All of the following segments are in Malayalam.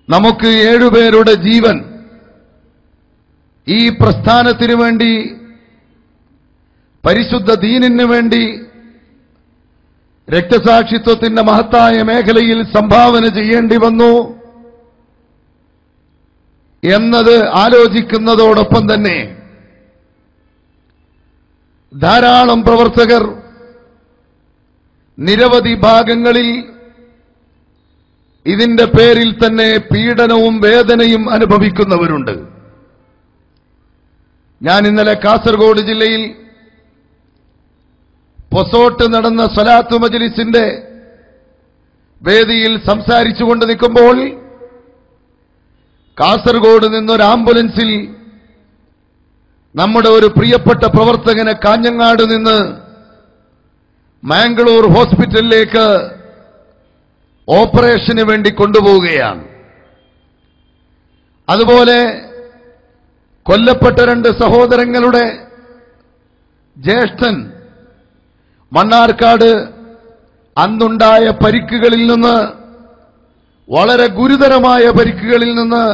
നമുക്ക് 7 പേരുടെ ജീവൻ ഈ പ്രസ്ഥാനത്തിനു വേണ്ടി, പരിശുദ്ധ ദീനിനു വേണ്ടി, രക്തസാക്ഷിത്വത്തിന്റെ മഹത്തായ മേഖലയിൽ സംഭാവന ചെയ്യേണ്ടി വന്നു എന്നത് ആലോചിക്കുന്നതോടൊപ്പം തന്നെ ധാരാളം പ്രവർത്തകർ നിരവധി ഭാഗങ്ങളിൽ ഇതിന്റെ പേരിൽ തന്നെ പീഡനവും വേദനയും അനുഭവിക്കുന്നവരുണ്ട്. ഞാൻ ഇന്നലെ കാസർഗോഡ് ജില്ലയിൽ പൊസോട്ട് നടന്ന സ്വലാത്ത് മജ്ലിസിന്റെ വേദിയിൽ സംസാരിച്ചുകൊണ്ട് നിൽക്കുമ്പോൾ കാസർഗോഡ് നിന്നൊരു ആംബുലൻസിൽ നമ്മുടെ ഒരു പ്രിയപ്പെട്ട പ്രവർത്തകനെ കാഞ്ഞങ്ങാട് നിന്ന് മാംഗ്ലൂർ ഹോസ്പിറ്റലിലേക്ക് ഓപ്പറേഷന് വേണ്ടി കൊണ്ടുപോവുകയാണ്. അതുപോലെ കൊല്ലപ്പെട്ട 2 സഹോദരങ്ങളുടെ ജ്യേഷ്ഠൻ മണ്ണാർക്കാട് അന്നുണ്ടായ പരിക്കുകളിൽ നിന്ന്, വളരെ ഗുരുതരമായ പരിക്കുകളിൽ നിന്ന്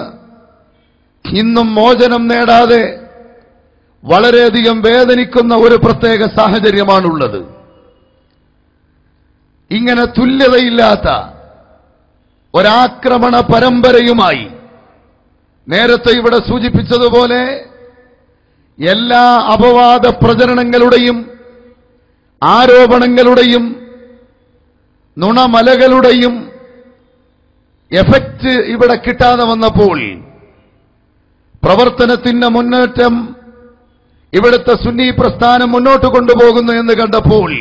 ഇന്നും മോചനം നേടാതെ വളരെയധികം വേദനിക്കുന്ന ഒരു പ്രത്യേക സാഹചര്യമാണുള്ളത്. ഇങ്ങനെ തുല്യതയില്ലാത്ത ഒരാക്രമണ പരമ്പരയുമായി നേരത്തെ ഇവിടെ സൂചിപ്പിച്ചതുപോലെ എല്ലാ അപവാദ പ്രചരണങ്ങളുടെയും ആരോപണങ്ങളുടെയും നുണമലകളുടെയും എഫക്റ്റ് ഇവിടെ കിട്ടാതെ വന്നപ്പോൾ പ്രവർത്തനത്തിന്റെ മുന്നേറ്റം ഇവിടുത്തെ സുന്നി പ്രസ്ഥാനം മുന്നോട്ട് കൊണ്ടുപോകുന്നു എന്ന് കണ്ടപ്പോൾ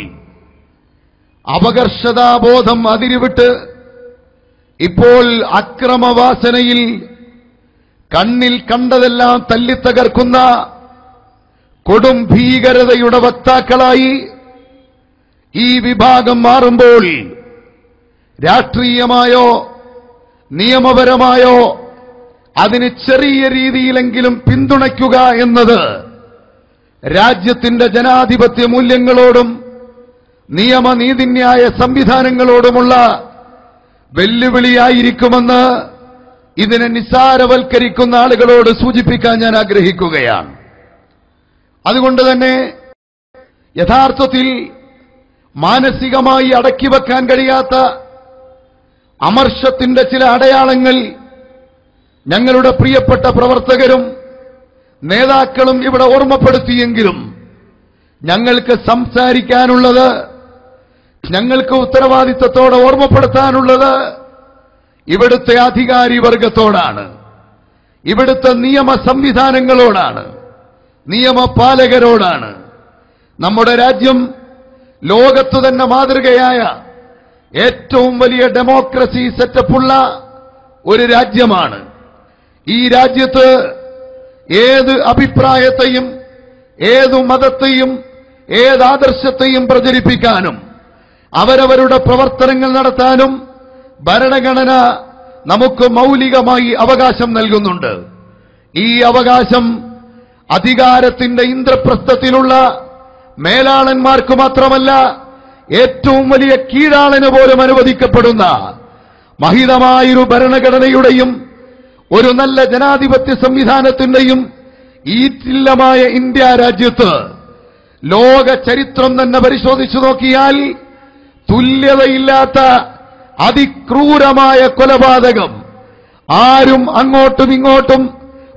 അപകർഷതാബോധം അതിരുവിട്ട് ഇപ്പോൾ അക്രമവാസനയിൽ കണ്ണിൽ കണ്ടതെല്ലാം തല്ലിത്തകർക്കുന്ന കൊടും ഭീകരതയുടെ വക്താക്കളായി ഈ വിഭാഗം മാറുമ്പോൾ രാഷ്ട്രീയമായോ നിയമപരമായോ അതിന് ചെറിയ രീതിയിലെങ്കിലും പിന്തുണയ്ക്കുക എന്നത് രാജ്യത്തിന്റെ ജനാധിപത്യ മൂല്യങ്ങളോടും നിയമനീതിന്യായ സംവിധാനങ്ങളോടുമുള്ള വെല്ലുവിളിയായിരിക്കുമെന്ന് ഇതിനെ നിസ്സാരവൽക്കരിക്കുന്ന ആളുകളോട് സൂചിപ്പിക്കാൻ ഞാൻ ആഗ്രഹിക്കുകയാണ്. അതുകൊണ്ട് തന്നെ യഥാർത്ഥത്തിൽ മാനസികമായി അടക്കിവെക്കാൻ കഴിയാത്ത അമർഷത്തിന്റെ ചില അടയാളങ്ങൾ ഞങ്ങളുടെ പ്രിയപ്പെട്ട പ്രവർത്തകരും നേതാക്കളും ഇവിടെ ഓർമ്മപ്പെടുത്തിയെങ്കിലും ഞങ്ങൾക്ക് സംസാരിക്കാനുള്ളത്, ഞങ്ങൾക്ക് ഉത്തരവാദിത്തത്തോടെ ഓർമ്മപ്പെടുത്താനുള്ളത് ഇവിടുത്തെ അധികാരി വർഗത്തോടാണ്, ഇവിടുത്തെ നിയമ സംവിധാനങ്ങളോടാണ്, നിയമപാലകരോടാണ്. നമ്മുടെ രാജ്യം ലോകത്തു തന്നെ മാതൃകയായ ഏറ്റവും വലിയ ഡെമോക്രസി സെറ്റപ്പുള്ള ഒരു രാജ്യമാണ്. ഈ രാജ്യത്ത് ഏത് അഭിപ്രായത്തെയും ഏതു മതത്തെയും ഏതാദർശത്തെയും പ്രചരിപ്പിക്കാനും അവരവരുടെ പ്രവർത്തനങ്ങൾ നടത്താനും ഭരണഘടന നമുക്ക് മൗലികമായി അവകാശം നൽകുന്നുണ്ട്. ഈ അവകാശം അധികാരത്തിന്റെ ഇന്ദ്രപ്രസ്ഥത്തിലുള്ള മേലാളന്മാർക്ക് മാത്രമല്ല, ഏറ്റവും വലിയ കീഴാളന് പോലും അനുവദിക്കപ്പെടുന്ന മഹിതമായൊരു ഭരണഘടനയുടെയും ഒരു നല്ല ജനാധിപത്യ സംവിധാനത്തിന്റെയും ഈറ്റില്ലമായ ഇന്ത്യ രാജ്യത്ത് ലോക ചരിത്രം തന്നെ പരിശോധിച്ചു നോക്കിയാൽ തുല്യതയില്ലാത്ത അതിക്രൂരമായ കൊലപാതകം, ആരും അങ്ങോട്ടും ഇങ്ങോട്ടും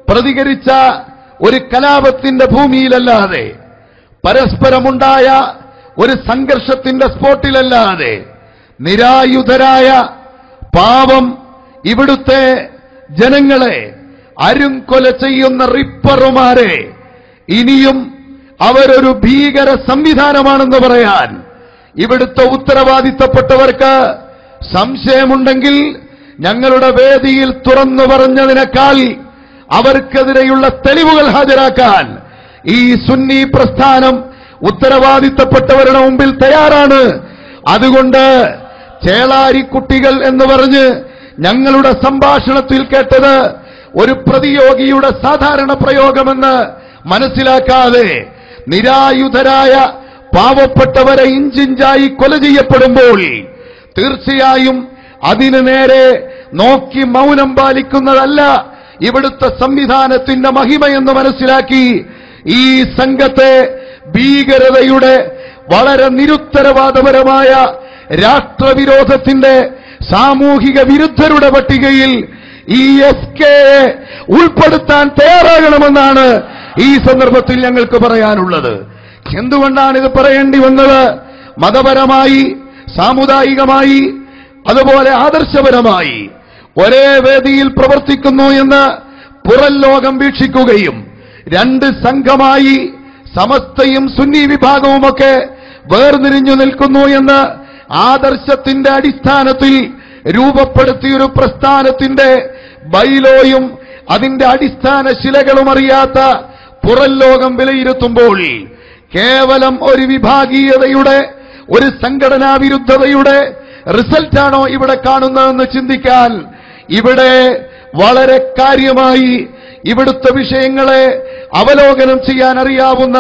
പ്രതികരിച്ച ഒരു കലാപത്തിന്റെ ഭൂമിയിലല്ലാതെ, പരസ്പരമുണ്ടായ ഒരു സംഘർഷത്തിന്റെ സ്പോട്ടിലല്ലാതെ നിരായുധരായ പാവം ഇവിടുത്തെ ജനങ്ങളെ അരുംകൊല ചെയ്യുന്ന റിപ്പറുമാരെ ഇനിയും അവരൊരു ഭീകര സംവിധാനമാണെന്ന് പറയാൻ ഇവിടുത്തെ ഉത്തരവാദിത്തപ്പെട്ടവർക്ക് സംശയമുണ്ടെങ്കിൽ ഞങ്ങളുടെ വേദിയിൽ തുറന്നു പറഞ്ഞതിനേക്കാൾ അവർക്കെതിരെയുള്ള തെളിവുകൾ ഹാജരാക്കാൻ ഈ സുന്നി പ്രസ്ഥാനം ഉത്തരവാദിത്തപ്പെട്ടവരുടെ മുമ്പിൽ തയ്യാറാണ്. അതുകൊണ്ട് ചേളാരിക്കുട്ടികൾ എന്ന് പറഞ്ഞ് ഞങ്ങളുടെ സംഭാഷണത്തിൽ കേട്ടത് ഒരു പ്രതിയോഗിയുടെ സാധാരണ പ്രയോഗമെന്ന് മനസ്സിലാക്കാതെ നിരായുധരായ പാവപ്പെട്ടവരെ ഇഞ്ചിഞ്ചായി കൊല ചെയ്യപ്പെടുമ്പോൾ തീർച്ചയായും അതിനു നേരെ നോക്കി മൗനം പാലിക്കുന്നതല്ല ഇവിടുത്തെ സംവിധാനത്തിന്റെ മഹിമയെന്ന് മനസ്സിലാക്കി ഈ സംഘത്തെ ഭീകരതയുടെ വളരെ നിരുത്തരവാദപരമായ രാഷ്ട്രവിരോധത്തിന്റെ സാമൂഹിക വിരുദ്ധരുടെ പട്ടികയിൽ ഈ എസ്കെയെ ഉൾപ്പെടുത്താൻ തയ്യാറാകണമെന്നാണ് ഈ സന്ദർഭത്തിൽ ഞങ്ങൾക്ക് പറയാനുള്ളത്. എന്തുകൊണ്ടാണ് ഇത് പറയേണ്ടി വന്നത്? മതപരമായി, സാമുദായികമായി, അതുപോലെ ആദർശപരമായി ഒരേ വേദിയിൽ പ്രവർത്തിക്കുന്നു എന്ന് പുറം ലോകം വീക്ഷിക്കുകയും രണ്ട് സംഘമായി സമസ്തയും സുന്നി വിഭാഗവുമൊക്കെ വേർതിരിഞ്ഞു നിൽക്കുന്നു എന്ന് ആദർശത്തിന്റെ അടിസ്ഥാനത്തിൽ രൂപപ്പെടുത്തിയൊരു പ്രസ്ഥാനത്തിന്റെ ബൈലോയും അതിന്റെ അടിസ്ഥാന ശിലകളും അറിയാത്ത പുറം ലോകം വിലയിരുത്തുമ്പോൾ കേവലം ഒരു വിഭാഗീയതയുടെ, ഒരു സംഘടനാ വിരുദ്ധതയുടെ റിസൾട്ടാണോ ഇവിടെ കാണുന്നതെന്ന് ചിന്തിക്കാൻ ഇവിടെ വളരെ കാര്യമായി ഇവിടുത്തെ വിഷയങ്ങളെ അവലോകനം ചെയ്യാൻ അറിയാവുന്ന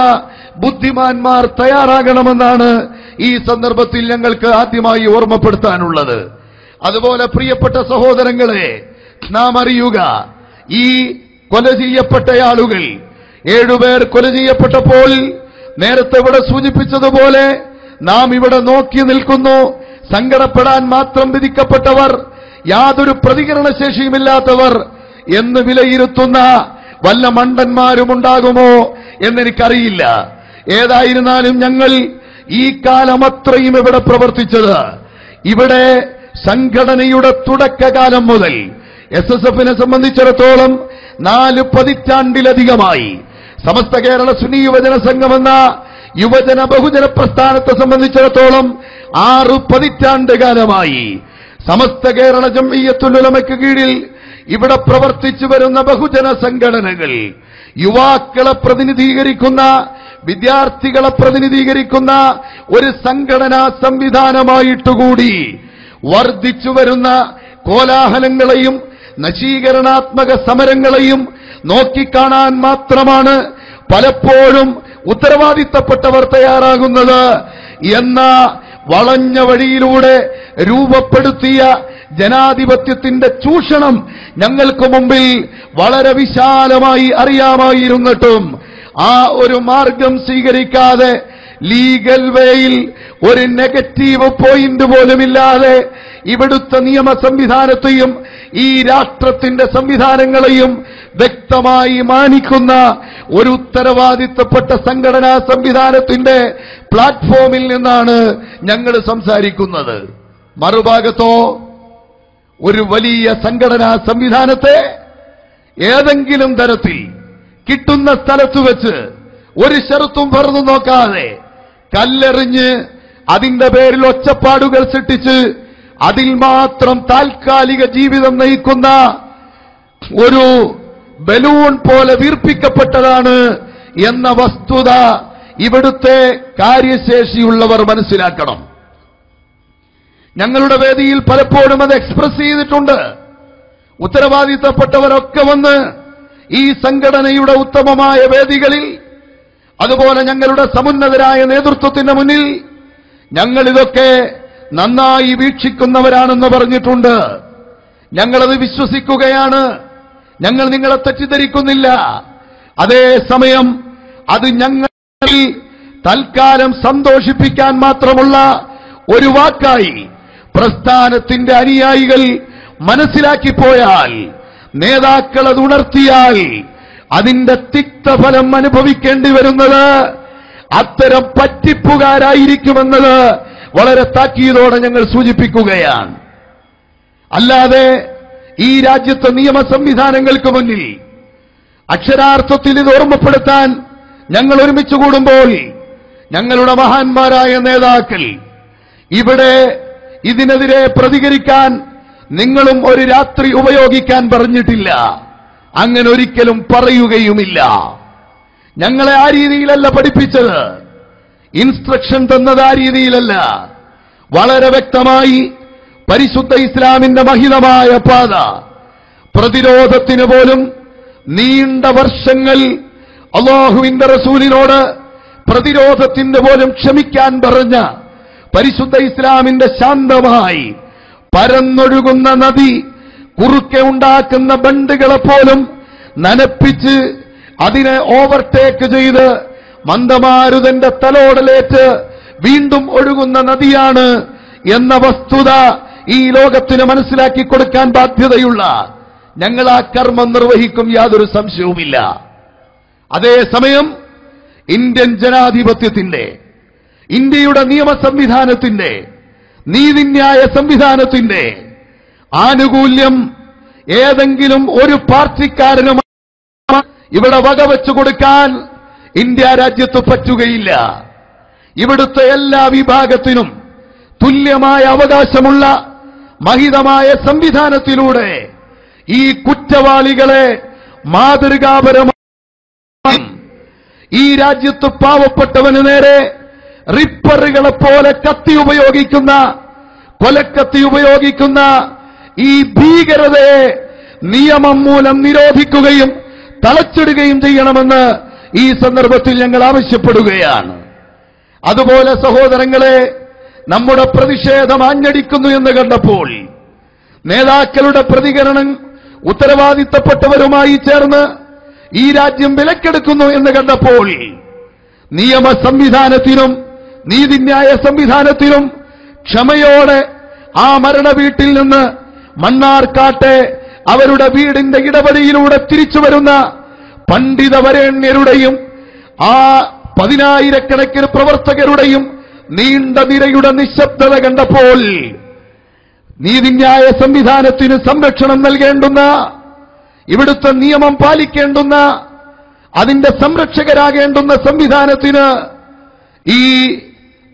ബുദ്ധിമാന്മാർ തയ്യാറാകണമെന്നാണ് ഈ സന്ദർഭത്തിൽ ഞങ്ങൾക്ക് ആദ്യമായി ഓർമ്മപ്പെടുത്താനുള്ളത്. അതുപോലെ പ്രിയപ്പെട്ട സഹോദരങ്ങളെ, നാം അറിയുക, ഈ കൊല ചെയ്യപ്പെട്ട ആളുകൾ 7 പേർ കൊല ചെയ്യപ്പെട്ടപ്പോൾ നേരത്തെ ഇവിടെ സൂചിപ്പിച്ചതുപോലെ നാം ഇവിടെ നോക്കി നിൽക്കുന്നു. സങ്കടപ്പെടാൻ മാത്രം വിധിക്കപ്പെട്ടവർ, യാതൊരു പ്രതികരണശേഷിയുമില്ലാത്തവർ എന്ന് വിലയിരുത്തുന്ന വല്ല മണ്ടന്മാരുമുണ്ടാകുമോ എന്നെനിക്കറിയില്ല. ഏതായിരുന്നാലും ഞങ്ങൾ ഈ കാലമത്രയും ഇവിടെ പ്രവർത്തിച്ചത്, ഇവിടെ സംഘടനയുടെ തുടക്കകാലം മുതൽ SSFനെ സംബന്ധിച്ചിടത്തോളം 4 പതിറ്റാണ്ടിലധികമായി, സമസ്ത കേരള സുന്നി യുവജന സംഘമെന്ന യുവജന ബഹുജന പ്രസ്ഥാനത്തെ സംബന്ധിച്ചിടത്തോളം 6 പതിറ്റാണ്ട് കാലമായി സമസ്ത കേരള ജംഇയ്യത്തുൽ ഉലമയ്ക്ക് കീഴിൽ ഇവിടെ പ്രവർത്തിച്ചു വരുന്ന ബഹുജന സംഘടനകൾ യുവാക്കളെ പ്രതിനിധീകരിക്കുന്ന, വിദ്യാർത്ഥികളെ പ്രതിനിധീകരിക്കുന്ന ഒരു സംഘടനാ സംവിധാനമായിട്ടുകൂടി വർദ്ധിച്ചു വരുന്ന കോലാഹലങ്ങളെയും നശീകരണാത്മക സമരങ്ങളെയും നോക്കിക്കാണാൻ മാത്രമാണ് പലപ്പോഴും ഉത്തരവാദിത്തപ്പെട്ടവർ തയ്യാറാകുന്നത് എന്ന വളഞ്ഞ വഴിയിലൂടെ രൂപപ്പെടുത്തിയ ജനാധിപത്യത്തിന്റെ ചൂഷണം ഞങ്ങൾക്ക് മുമ്പിൽ വളരെ വിശാലമായി അറിയാമായിരുന്നിട്ടും ആ ഒരു മാർഗം സ്വീകരിക്കാതെ ലീഗൽ വേയിൽ ഒരു നെഗറ്റീവ് പോയിന്റ് പോലുമില്ലാതെ ഇവിടുത്തെ നിയമ സംവിധാനത്തെയും ഈ രാഷ്ട്രത്തിന്റെ സംവിധാനങ്ങളെയും വ്യക്തമായി മാനിക്കുന്ന ഒരു ഉത്തരവാദിത്തപ്പെട്ട സംഘടനാ സംവിധാനത്തിന്റെ പ്ലാറ്റ്ഫോമിൽ നിന്നാണ് ഞങ്ങൾ സംസാരിക്കുന്നത്. മറുഭാഗത്തോ ഒരു വലിയ സംഘടനാ സംവിധാനത്തെ ഏതെങ്കിലും തരത്തിൽ കിട്ടുന്ന സ്ഥലത്ത് വെച്ച് ഒരു ഷർത്തും പറഞ്ഞു നോക്കാതെ കല്ലെറിഞ്ഞ് അതിന്റെ പേരിൽ ഒച്ചപ്പാടുകൾ സൃഷ്ടിച്ച് അതിൽ മാത്രം താൽക്കാലിക ജീവിതം നയിക്കുന്ന ഒരു ബലൂൺ പോലെ വീർപ്പിക്കപ്പെട്ടതാണ് എന്ന വസ്തുത ഇവിടുത്തെ കാര്യശേഷിയുള്ളവർ മനസ്സിലാക്കണം. ഞങ്ങളുടെ വേദിയിൽ പലപ്പോഴും അത് എക്സ്പ്രസ് ചെയ്തിട്ടുണ്ട്. ഉത്തരവാദിത്തപ്പെട്ടവരൊക്കെ വന്ന് ഈ സംഘടനയുടെ ഉത്തമമായ വേദികളിൽ, അതുപോലെ ഞങ്ങളുടെ സമുന്നതരായ നേതൃത്വത്തിന്റെ മുന്നിൽ ഞങ്ങളിതൊക്കെ നന്നായി വീക്ഷിക്കുന്നവരാണെന്ന് പറഞ്ഞിട്ടുണ്ട്. ഞങ്ങളത് വിശ്വസിക്കുകയാണ്. ഞങ്ങൾ നിങ്ങളെ തെറ്റിദ്ധരിക്കുന്നില്ല. അതേസമയം അത് ഞങ്ങളിൽ തൽക്കാലം സന്തോഷിപ്പിക്കാൻ മാത്രമുള്ള ഒരു വാക്കായി പ്രസ്ഥാനത്തിന്റെ അനുയായികൾ മനസ്സിലാക്കിപ്പോയാൽ, നേതാക്കൾ അത് ഉണർത്തിയാൽ അതിന്റെ തിക്തഫലം അനുഭവിക്കേണ്ടി വരുന്നത് അത്തരം പറ്റിപ്പുകാരായിരിക്കുമെന്നത് വളരെ താക്കീതോടെ ഞങ്ങൾ സൂചിപ്പിക്കുകയാണ്. അല്ലാതെ ഈ രാജ്യത്തെ നിയമ സംവിധാനങ്ങൾക്ക് മുന്നിൽ അക്ഷരാർത്ഥത്തിൽ ഇത് ഓർമ്മപ്പെടുത്താൻ ഞങ്ങൾ ഒരുമിച്ച് കൂടുമ്പോൾ ഞങ്ങളുടെ മഹാന്മാരായ നേതാക്കൾ ഇവിടെ ഇതിനെതിരെ പ്രതികരിക്കാൻ നിങ്ങളും ഒരു രാത്രി ഉപയോഗിക്കാൻ പറഞ്ഞിട്ടില്ല. അങ്ങനെ ഒരിക്കലും പറയുകയുമില്ല. ഞങ്ങളെ ആ രീതിയിലല്ല പഠിപ്പിച്ചത്. ഇൻസ്ട്രക്ഷൻ തന്നത് ആ രീതിയിലല്ല. വളരെ വ്യക്തമായി പരിശുദ്ധ ഇസ്ലാമിന്റെ മഹിതമായ പാത, പ്രതിരോധത്തിന് പോലും നീണ്ട വർഷങ്ങൾ അല്ലാഹുവിന്റെ റസൂലിനോട് പ്രതിരോധത്തിന് പോലും ക്ഷമിക്കാൻ പറഞ്ഞ പരിശുദ്ധ ഇസ്ലാമിന്റെ ശാന്തമായി പരന്നൊഴുകുന്ന നദി കുറുക്കെ ഉണ്ടാക്കുന്ന ബണ്ടുകളെ പോലും നനപ്പിച്ച് അതിനെ ഓവർടേക്ക് ചെയ്ത് മന്ദമാരുതന്റെ തലോടലേറ്റ് വീണ്ടും ഒഴുകുന്ന നദിയാണ് എന്ന വസ്തുത ഈ ലോകത്തിന് മനസ്സിലാക്കി കൊടുക്കാൻ ബാധ്യതയുള്ള ഞങ്ങൾ ആ കർമ്മം നിർവഹിക്കും, യാതൊരു സംശയവുമില്ല. അതേസമയം ഇന്ത്യൻ ജനാധിപത്യത്തിന്റെ, ഇന്ത്യയുടെ നിയമ സംവിധാനത്തിന്റെ, നീതിന്യായ സംവിധാനത്തിന്റെ ആനുകൂല്യം ഏതെങ്കിലും ഒരു പാർട്ടിക്കാരനും ഇവിടെ വകവെച്ചു കൊടുക്കാൻ ഇന്ത്യ രാജ്യത്ത് പറ്റുകയില്ല. ഇവിടുത്തെ എല്ലാ വിഭാഗത്തിനും തുല്യമായ അവകാശമുള്ള മഹിതമായ സംവിധാനത്തിലൂടെ ഈ കുറ്റവാളികളെ മാതൃകാപരമായി ഈ രാജ്യത്ത് പാവപ്പെട്ടവന് നേരെ റിപ്പറുകളെ പോലെ കത്തി ഉപയോഗിക്കുന്ന, കൊലക്കത്തി ഉപയോഗിക്കുന്ന ഈ ഭീകരതയെ നിയമം മൂലം നിരോധിക്കുകയും തളച്ചിടുകയും ചെയ്യണമെന്ന് ഈ സന്ദർഭത്തിൽ ഞങ്ങൾ ആവശ്യപ്പെടുകയാണ്. അതുപോലെ സഹോദരങ്ങളെ, നമ്മുടെ പ്രതിഷേധം ആഞ്ഞടിക്കുന്നു എന്ന് കണ്ടപ്പോൾ നേതാക്കളുടെ പ്രതികരണം ഉത്തരവാദിത്തപ്പെട്ടവരുമായി ചേർന്ന് ഈ രാജ്യം വിലക്കെടുക്കുന്നു എന്ന് കണ്ടപ്പോൾ നിയമ സംവിധാനത്തിനും നീതിന്യായ സംവിധാനത്തിനും ക്ഷമയോടെ ആ മരണ വീട്ടിൽ നിന്ന് മണ്ണാർക്കാട്ടെ അവരുടെ വീടിന്റെ ഇടവഴിയിലൂടെ തിരിച്ചു വരുന്ന പണ്ഡിതവരേണ്യരുടെയും ആ 10,000-കണക്കിന് പ്രവർത്തകരുടെയും നീണ്ട നിരയുടെ നിശബ്ദത കണ്ടപ്പോൾ നീതിന്യായ സംവിധാനത്തിന് സംരക്ഷണം നൽകേണ്ടുന്ന, ഇവിടുത്തെ നിയമം പാലിക്കേണ്ടുന്ന, അതിന്റെ സംരക്ഷകരാകേണ്ടുന്ന സംവിധാനത്തിന് ഈ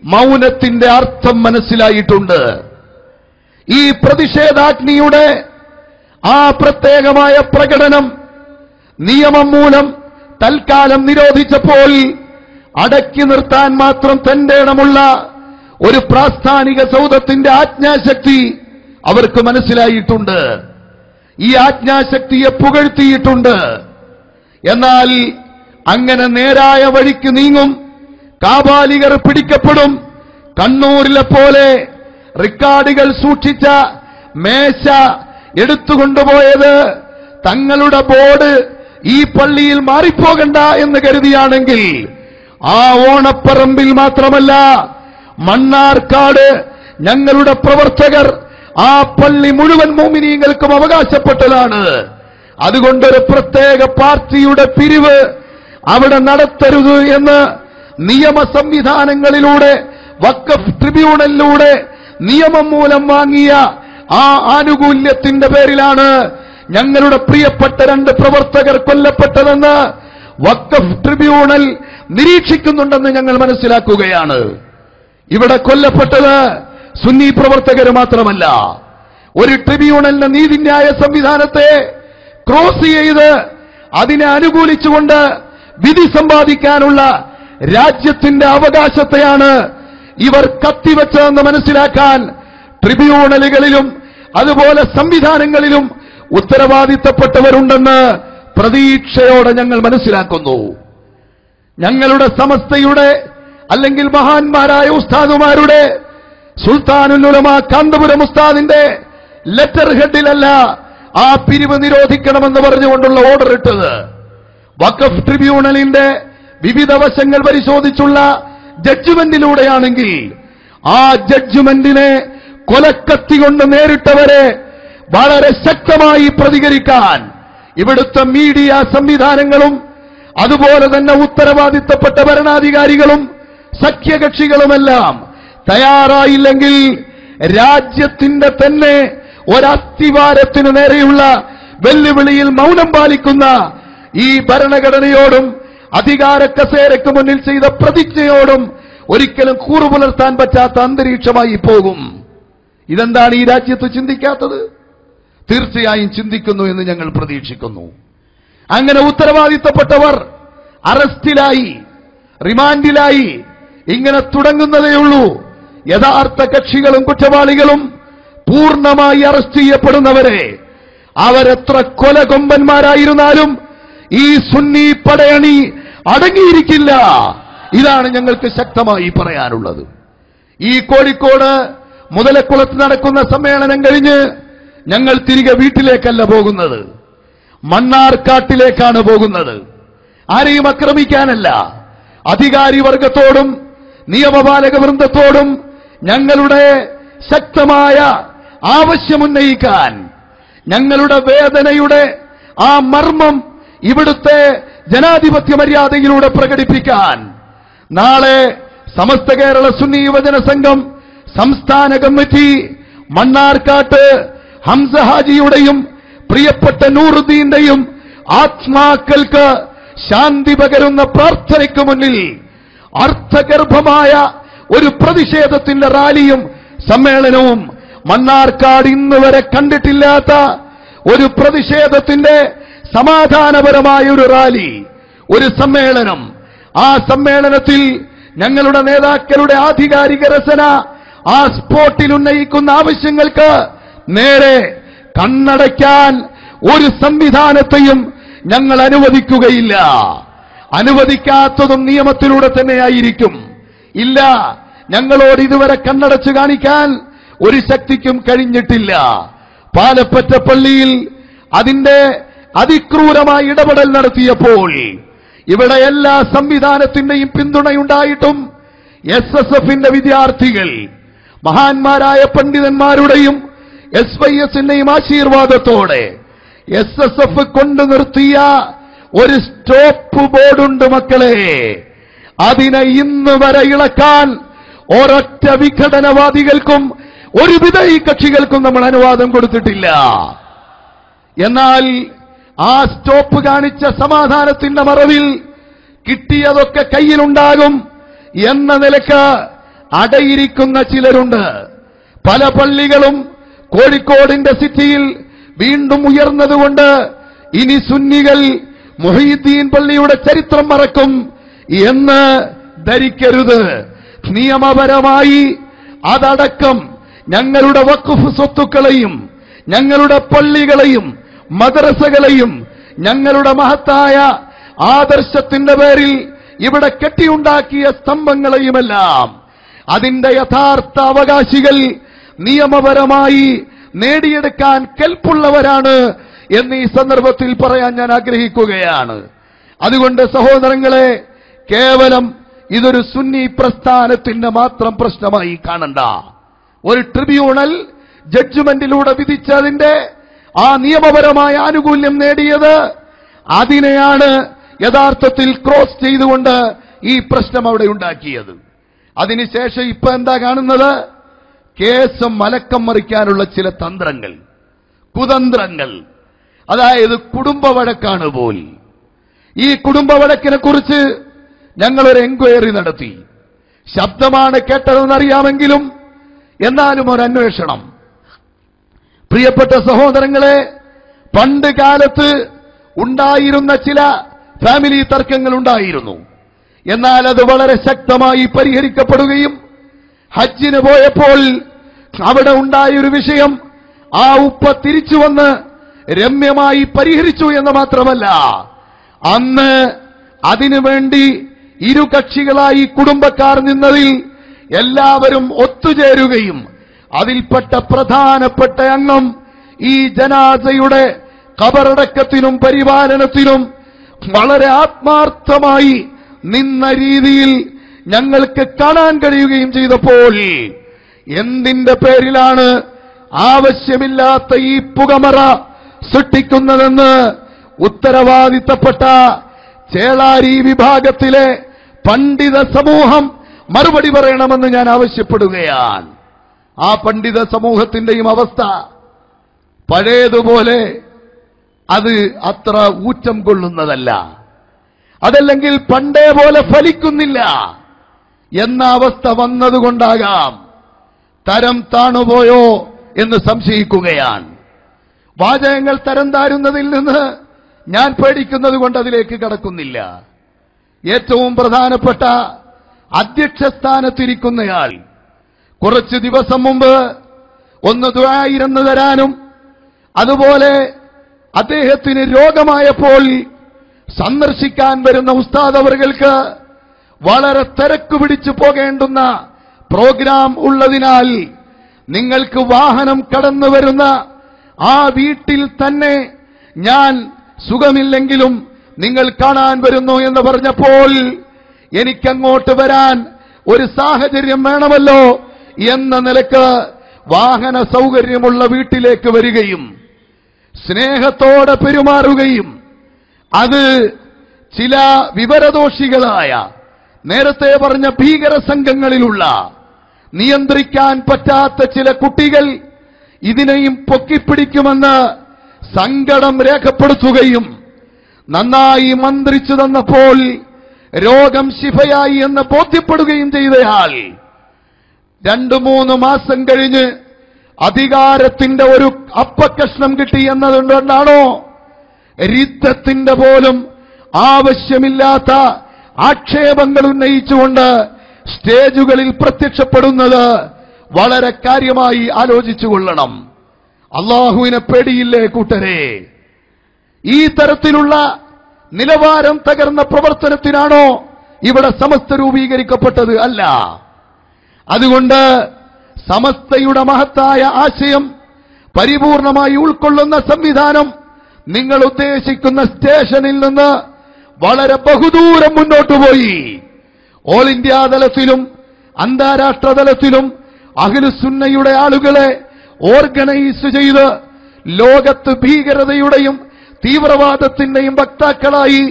മൗനത്തിന്റെ അർത്ഥം മനസ്സിലായിട്ടുണ്ട്. ഈ പ്രതിഷേധാഗ്നിയുടെ ആ പ്രത്യേകമായ പ്രകടനം നിയമം മൂലം തൽക്കാലം നിരോധിച്ചപ്പോൾ അടക്കി നിർത്താൻ മാത്രം തന്റെ ഇടമുള്ള ഒരു പ്രാസ്ഥാനിക സൗധത്തിന്റെ ആജ്ഞാശക്തി അവർക്ക് മനസ്സിലായിട്ടുണ്ട്. ഈ ആജ്ഞാശക്തിയെ പുകഴ്ത്തിയിട്ടുണ്ട്. എന്നാൽ അങ്ങനെ നേരായ വഴിക്ക് നീങ്ങും, കാബാലികർ പിടിക്കപ്പെടും. കണ്ണൂരിലെ പോലെ റിക്കാർഡുകൾ സൂക്ഷിച്ച മേശ എടുത്തുകൊണ്ടുപോയത് തങ്ങളുടെ ബോർഡ് ഈ പള്ളിയിൽ മാറിപ്പോകണ്ട എന്ന് കരുതിയാണെങ്കിൽ ആ ഓണപ്പറമ്പിൽ മാത്രമല്ല, മണ്ണാർക്കാട് ഞങ്ങളുടെ പ്രവർത്തകർ ആ പള്ളി മുഴുവൻ മുഅ്മിനീങ്ങൾക്കും അവകാശപ്പെട്ടതാണ്. അതുകൊണ്ടൊരു പ്രത്യേക പാർട്ടിയുടെ പിരിവ് അവിടെ നടത്തരുത് എന്ന് നിയമ സംവിധാനങ്ങളിലൂടെ, വഖഫ് ട്രിബ്യൂണലിലൂടെ നിയമം മൂലം വാങ്ങിയ ആ ആനുകൂല്യത്തിന്റെ പേരിലാണ് ഞങ്ങളുടെ പ്രിയപ്പെട്ട 2 പ്രവർത്തകർ കൊല്ലപ്പെട്ടതെന്ന് വഖഫ് ട്രിബ്യൂണൽ നിരീക്ഷിക്കുന്നുണ്ടെന്ന് ഞങ്ങൾ മനസ്സിലാക്കുകയാണ്. ഇവിടെ കൊല്ലപ്പെട്ടത് സുന്നി പ്രവർത്തകർ മാത്രമല്ല, ഒരു ട്രിബ്യൂണലിന്റെ നീതിന്യായ സംവിധാനത്തെ ക്രോസ് ചെയ്ത് അതിനെ അനുകൂലിച്ചുകൊണ്ട് വിധി സമ്പാദിക്കാനുള്ള രാജ്യത്തിന്റെ അവകാശത്തെയാണ് ഇവർ കത്തിവെച്ചതെന്ന് മനസ്സിലാക്കാൻ ട്രിബ്യൂണലുകളിലും അതുപോലെ സംവിധാനങ്ങളിലും ഉത്തരവാദിത്തപ്പെട്ടവരുണ്ടെന്ന് പ്രതീക്ഷയോടെ ഞങ്ങൾ മനസ്സിലാക്കുന്നു. ഞങ്ങളുടെ സമസ്തയുടെ അല്ലെങ്കിൽ മഹാന്മാരായ ഉസ്താദുമാരുടെ സുൽത്താനുൽ ഉലമ കാന്തപുരം ഉസ്താദിന്റെ ലെറ്റർ ഹെഡിലല്ല ആ പിരിവ് നിരോധിക്കണമെന്ന് പറഞ്ഞുകൊണ്ടുള്ള ഓർഡർ ഇട്ടത്. വഖഫ് ട്രിബ്യൂണലിന്റെ വിവിധ വശങ്ങൾ പരിശോധിച്ചുള്ള ജഡ്ജ്മെന്റിലൂടെയാണെങ്കിൽ ആ ജഡ്ജ്മെന്റിനെ കൊലക്കത്തി കൊണ്ട് നേരിട്ടവരെ വളരെ ശക്തമായി പ്രതികരിക്കാൻ ഇവിടുത്തെ മീഡിയ സംവിധാനങ്ങളും അതുപോലെ തന്നെ ഉത്തരവാദിത്തപ്പെട്ട ഭരണാധികാരികളും സഖ്യകക്ഷികളുമെല്ലാം തയ്യാറായില്ലെങ്കിൽ രാജ്യത്തിന്റെ തന്നെ ഒരസ്ഥിവാരത്തിനു നേരെയുള്ള വെല്ലുവിളിയിൽ മൗനം പാലിക്കുന്ന ഈ ഭരണഘടനയോടും അധികാര കസേരയ്ക്ക് മുന്നിൽ ചെയ്ത പ്രതിജ്ഞയോടും ഒരിക്കലും കൂറുപുലർത്താൻ പറ്റാത്ത അന്തരീക്ഷമായി പോകും. ഇതെന്താണ് ഈ രാജ്യത്ത് ചിന്തിക്കാത്തത്? തീർച്ചയായും ചിന്തിക്കുന്നു എന്ന് ഞങ്ങൾ പ്രതീക്ഷിക്കുന്നു. അങ്ങനെ ഉത്തരവാദിത്തപ്പെട്ടവർ അറസ്റ്റിലായി, റിമാൻഡിലായി, ഇങ്ങനെ തുടങ്ങുന്നതേയുള്ളൂ. യഥാർത്ഥ കക്ഷികളും കുറ്റവാളികളും പൂർണ്ണമായി അറസ്റ്റ് ചെയ്യപ്പെടുന്നവരെ അവരെത്ര കൊലകൊമ്പന്മാരായിരുന്നാലും ഈ സുന്നി പടയണി അടങ്ങിയിരിക്കില്ല. ഇതാണ് ഞങ്ങൾക്ക് ശക്തമായി പറയാനുള്ളത്. ഈ കോഴിക്കോട് മുതലക്കുളത്ത് നടക്കുന്ന സമ്മേളനം കഴിഞ്ഞ് ഞങ്ങൾ തിരികെ വീട്ടിലേക്കല്ല പോകുന്നത്, മണ്ണാർക്കാട്ടിലേക്കാണ് പോകുന്നത്. ആരെയും ആക്രമിക്കാനല്ല, അധികാരി വർഗത്തോടും നിയമപാലക വൃന്ദത്തോടും ഞങ്ങളുടെ ശക്തമായ ആവശ്യമുന്നയിക്കാൻ, ഞങ്ങളുടെ വേദനയുടെ ആ മർമ്മം ഇവിടുത്തെ ജനാധിപത്യ മര്യാദയിലൂടെ പ്രകടിപ്പിക്കാൻ നാളെ സമസ്ത കേരള സുന്നി യുവജന സംഘം സംസ്ഥാന കമ്മിറ്റി മണ്ണാർക്കാട്ട് ഹംസ ഹാജിയുടെയും പ്രിയപ്പെട്ട നൂറുദ്ദീന്റെയും ആത്മാക്കൾക്ക് ശാന്തി പകരുന്ന പ്രാർത്ഥനയ്ക്ക് മുന്നിൽ അർത്ഥഗർഭമായ ഒരു പ്രതിഷേധത്തിന്റെ റാലിയും സമ്മേളനവും, മണ്ണാർക്കാട് ഇന്ന് വരെ കണ്ടിട്ടില്ലാത്ത ഒരു പ്രതിഷേധത്തിന്റെ സമാധാനപരമായ ഒരു റാലി, ഒരു സമ്മേളനം. ആ സമ്മേളനത്തിൽ ഞങ്ങളുടെ നേതാക്കളുടെ ആധികാരിക രചന ആ സ്പോട്ടിൽ ഉന്നയിക്കുന്ന ആവശ്യങ്ങൾക്ക് നേരെ കണ്ണടയ്ക്കാൻ ഒരു സംവിധാനത്തെയും ഞങ്ങൾ അനുവദിക്കുകയില്ല. അനുവദിക്കാത്തതും നിയമത്തിലൂടെ തന്നെയായിരിക്കും. ഇല്ല, ഞങ്ങളോട് ഇതുവരെ കണ്ണടച്ചു കാണിക്കാൻ ഒരു ശക്തിക്കും കഴിഞ്ഞിട്ടില്ല. പാലപ്പറ്റ പള്ളിയിൽ അതിന്റെ അതിക്രൂരമായ ഇടപെടൽ നടത്തിയപ്പോൾ ഇവിടെ എല്ലാ സംവിധാനത്തിന്റെയും പിന്തുണയുണ്ടായിട്ടും SSFന്റെ വിദ്യാർത്ഥികൾ മഹാന്മാരായ പണ്ഡിതന്മാരുടെയും SYSന്റെയും ആശീർവാദത്തോടെ SSF കൊണ്ടു നിർത്തിയ ഒരു സ്റ്റോപ്പ് ബോർഡുണ്ട് മക്കളെ. അതിനെ ഇന്ന് വരെ ഇളക്കാൻ ഒരൊറ്റ വിഘടനവാദികൾക്കും ഒരു വിധേയി കക്ഷികൾക്കും നമ്മൾ അനുവാദം കൊടുത്തിട്ടില്ല. എന്നാൽ ആ സ്റ്റോപ്പ് കാണിച്ച സമാധാനത്തിന്റെ മറവിൽ കിട്ടിയതൊക്കെ കയ്യിലുണ്ടാകും എന്ന നിലക്ക് അടയിരിക്കുന്ന ചിലരുണ്ട്. പല പള്ളികളും കോഴിക്കോടിന്റെ സിറ്റിയിൽ വീണ്ടും ഉയർന്നതുകൊണ്ട് ഇനി സുന്നികൾ മുഹീദ്ദീൻ പള്ളിയുടെ ചരിത്രം മറക്കും എന്ന് ധരിക്കരുത്. നിയമപരമായി അതടക്കം ഞങ്ങളുടെ വഖഫ് സ്വത്തുക്കളെയും ഞങ്ങളുടെ പള്ളികളെയും മദ്രസകളെയും ഞങ്ങളുടെ മഹത്തായ ആദർശത്തിന്റെ പേരിൽ ഇവിടെ കെട്ടിയുണ്ടാക്കിയ സ്തംഭങ്ങളെയുമെല്ലാം അതിന്റെ യഥാർത്ഥ അവകാശികൾ നിയമപരമായി നേടിയെടുക്കാൻ കെൽപ്പുള്ളവരാണ് എന്ന് ഈ സന്ദർഭത്തിൽ പറയാൻ ഞാൻ ആഗ്രഹിക്കുകയാണ്. അതുകൊണ്ട് സഹോദരങ്ങളെ, കേവലം ഇതൊരു സുന്നി പ്രസ്ഥാനത്തിന്റെ മാത്രം പ്രശ്നമായി കാണണ്ട. ഒരു ട്രിബ്യൂണൽ ജഡ്ജ്മെന്റിലൂടെ വിധിച്ചതിന്റെ ആ നിയമപരമായ ആനുകൂല്യം നേടിയത്, അതിനെയാണ് യഥാർത്ഥത്തിൽ ക്രോസ് ചെയ്തുകൊണ്ട് ഈ പ്രശ്നം അവിടെ ഉണ്ടാക്കിയത്. അതിനുശേഷം ഇപ്പൊ എന്താ കാണുന്നത്? കേസ് മലക്കം മറിക്കാനുള്ള ചില തന്ത്രങ്ങൾ, കുതന്ത്രങ്ങൾ. അതായത് കുടുംബ വഴക്കാണ് പോൽ. ഈ കുടുംബ വഴക്കിനെ കുറിച്ച് ഞങ്ങളൊരു എൻക്വയറി നടത്തി. ശബ്ദമാണ് കേട്ടതെന്നറിയാമെങ്കിലും എന്നാലും ഒരു അന്വേഷണം. പ്രിയപ്പെട്ട സഹോദരങ്ങളെ, പണ്ട് കാലത്ത് ഉണ്ടായിരുന്ന ചില ഫാമിലി തർക്കങ്ങൾ ഉണ്ടായിരുന്നു. എന്നാൽ അത് വളരെ ശക്തമായി പരിഹരിക്കപ്പെടുകയും ഹജ്ജിന് പോയപ്പോൾ അവിടെ ഉണ്ടായൊരു വിഷയം ആ ഉപ്പ തിരിച്ചു വന്ന് രമ്യമായി പരിഹരിച്ചു എന്ന് മാത്രമല്ല, അന്ന് അതിനുവേണ്ടി ഇരു കക്ഷികളായി കുടുംബക്കാർ നിന്നതിൽ എല്ലാവരും ഒത്തുചേരുകയും അതിൽപ്പെട്ട പ്രധാനപ്പെട്ട അംഗം ഈ ജനാസയുടെ ഖബറടക്കത്തിനും പരിപാലനത്തിനും വളരെ ആത്മാർത്ഥമായി നിന്ന രീതിയിൽ ഞങ്ങൾക്ക് കാണാൻ കഴിയുകയും ചെയ്തപ്പോൾ എന്തിന്റെ പേരിലാണ് ആവശ്യമില്ലാത്ത ഈ പുകമറ സൃഷ്ടിക്കുന്നതെന്ന് ഉത്തരവാദിത്തപ്പെട്ട ചേളാരി വിഭാഗത്തിലെ പണ്ഡിത സമൂഹം മറുപടി പറയണമെന്ന് ഞാൻ ആവശ്യപ്പെടുകയാണ്. ആ പണ്ഡിത സമൂഹത്തിന്റെയും അവസ്ഥ പഴയതുപോലെ അത് അത്ര ഊറ്റം കൊള്ളുന്നതല്ല, അതല്ലെങ്കിൽ പണ്ടേ പോലെ ഫലിക്കുന്നില്ല എന്ന അവസ്ഥ വന്നതുകൊണ്ടാകാം തരം താണുപോയോ എന്ന് സംശയിക്കുകയാണ്. വാചകങ്ങൾ തരം താരുന്നതിൽ നിന്ന് ഞാൻ പേടിക്കുന്നത് കൊണ്ട് അതിലേക്ക് കടക്കുന്നില്ല. ഏറ്റവും പ്രധാനപ്പെട്ട അധ്യക്ഷസ്ഥാനത്തിരിക്കുന്നയാൾ കുറച്ച് ദിവസം മുമ്പ് ഒന്ന് ദുആഇരന്ന് തരാനും അതുപോലെ അദ്ദേഹത്തിന് രോഗമായപ്പോൾ സന്ദർശിക്കാൻ വരുന്ന ഉസ്താദ് അവർക്ക് വളരെ തിരക്ക് പിടിച്ചു പോകേണ്ടുന്ന പ്രോഗ്രാം ഉള്ളതിനാൽ നിങ്ങൾക്ക് വാഹനം കടന്നു വരുന്ന ആ വീട്ടിൽ തന്നെ ഞാൻ സുഖമില്ലെങ്കിലും നിങ്ങൾ കാണാൻ വരുന്നു എന്ന് പറഞ്ഞപ്പോൾ എനിക്കങ്ങോട്ട് വരാൻ ഒരു സാഹചര്യം വേണമല്ലോ എന്ന നിലക്ക് വാഹന സൗകര്യമുള്ള വീട്ടിലേക്ക് വരികയും സ്നേഹത്തോടെ പെരുമാറുകയും അത് ചില വിവരദോഷികളായ നേരത്തെ പറഞ്ഞ ഭീകര സംഘങ്ങളിലുള്ള നിയന്ത്രിക്കാൻ പറ്റാത്ത ചില കുട്ടികൾ ഇതിനെയും പൊക്കിപ്പിടിക്കുമെന്ന് സങ്കടം രേഖപ്പെടുത്തുകയും നന്നായി മന്ത്രിച്ചു തന്നപ്പോൾ രോഗം ശിഫയായി എന്ന് ബോധ്യപ്പെടുകയും ചെയ്തയാൾ 2-3 മാസം കഴിഞ്ഞ് അധികാരത്തിന്റെ ഒരു അപ്പക്കഷ്ണം കിട്ടി എന്നതുകൊണ്ടാണോ രിദ്ധത്തിന്റെ പോലും ആവശ്യമില്ലാത്ത ആക്ഷേപങ്ങൾ ഉന്നയിച്ചുകൊണ്ട് സ്റ്റേജുകളിൽ പ്രത്യക്ഷപ്പെടുന്നത് വളരെ കാര്യമായി ആലോചിച്ചുകൊള്ളണം. അള്ളാഹുവിനെ പേടിയില്ലേ കൂട്ടരെ? ഈ തരത്തിലുള്ള നിലവാരം തകർന്ന പ്രവർത്തനത്തിനാണോ ഇവിടെ സമസ്ത രൂപീകരിക്കപ്പെട്ടത്? അല്ല. അതുകൊണ്ട് സമസ്തയുടെ മഹത്തായ ആശയം പരിപൂർണമായി ഉൾക്കൊള്ളുന്ന സംവിധാനം നിങ്ങൾ ഉദ്ദേശിക്കുന്ന സ്റ്റേഷനിൽ നിന്ന് വളരെ ബഹുദൂരം മുന്നോട്ട് പോയി. ഓൾ ഇന്ത്യ തലത്തിലും അന്താരാഷ്ട്ര തലത്തിലും അഹ്ലുസുന്നയുടെ ആളുകളെ ഓർഗനൈസ് ചെയ്ത് ലോകത്ത് ഭീകരതയുടെയും തീവ്രവാദത്തിന്റെയും വക്താക്കളായി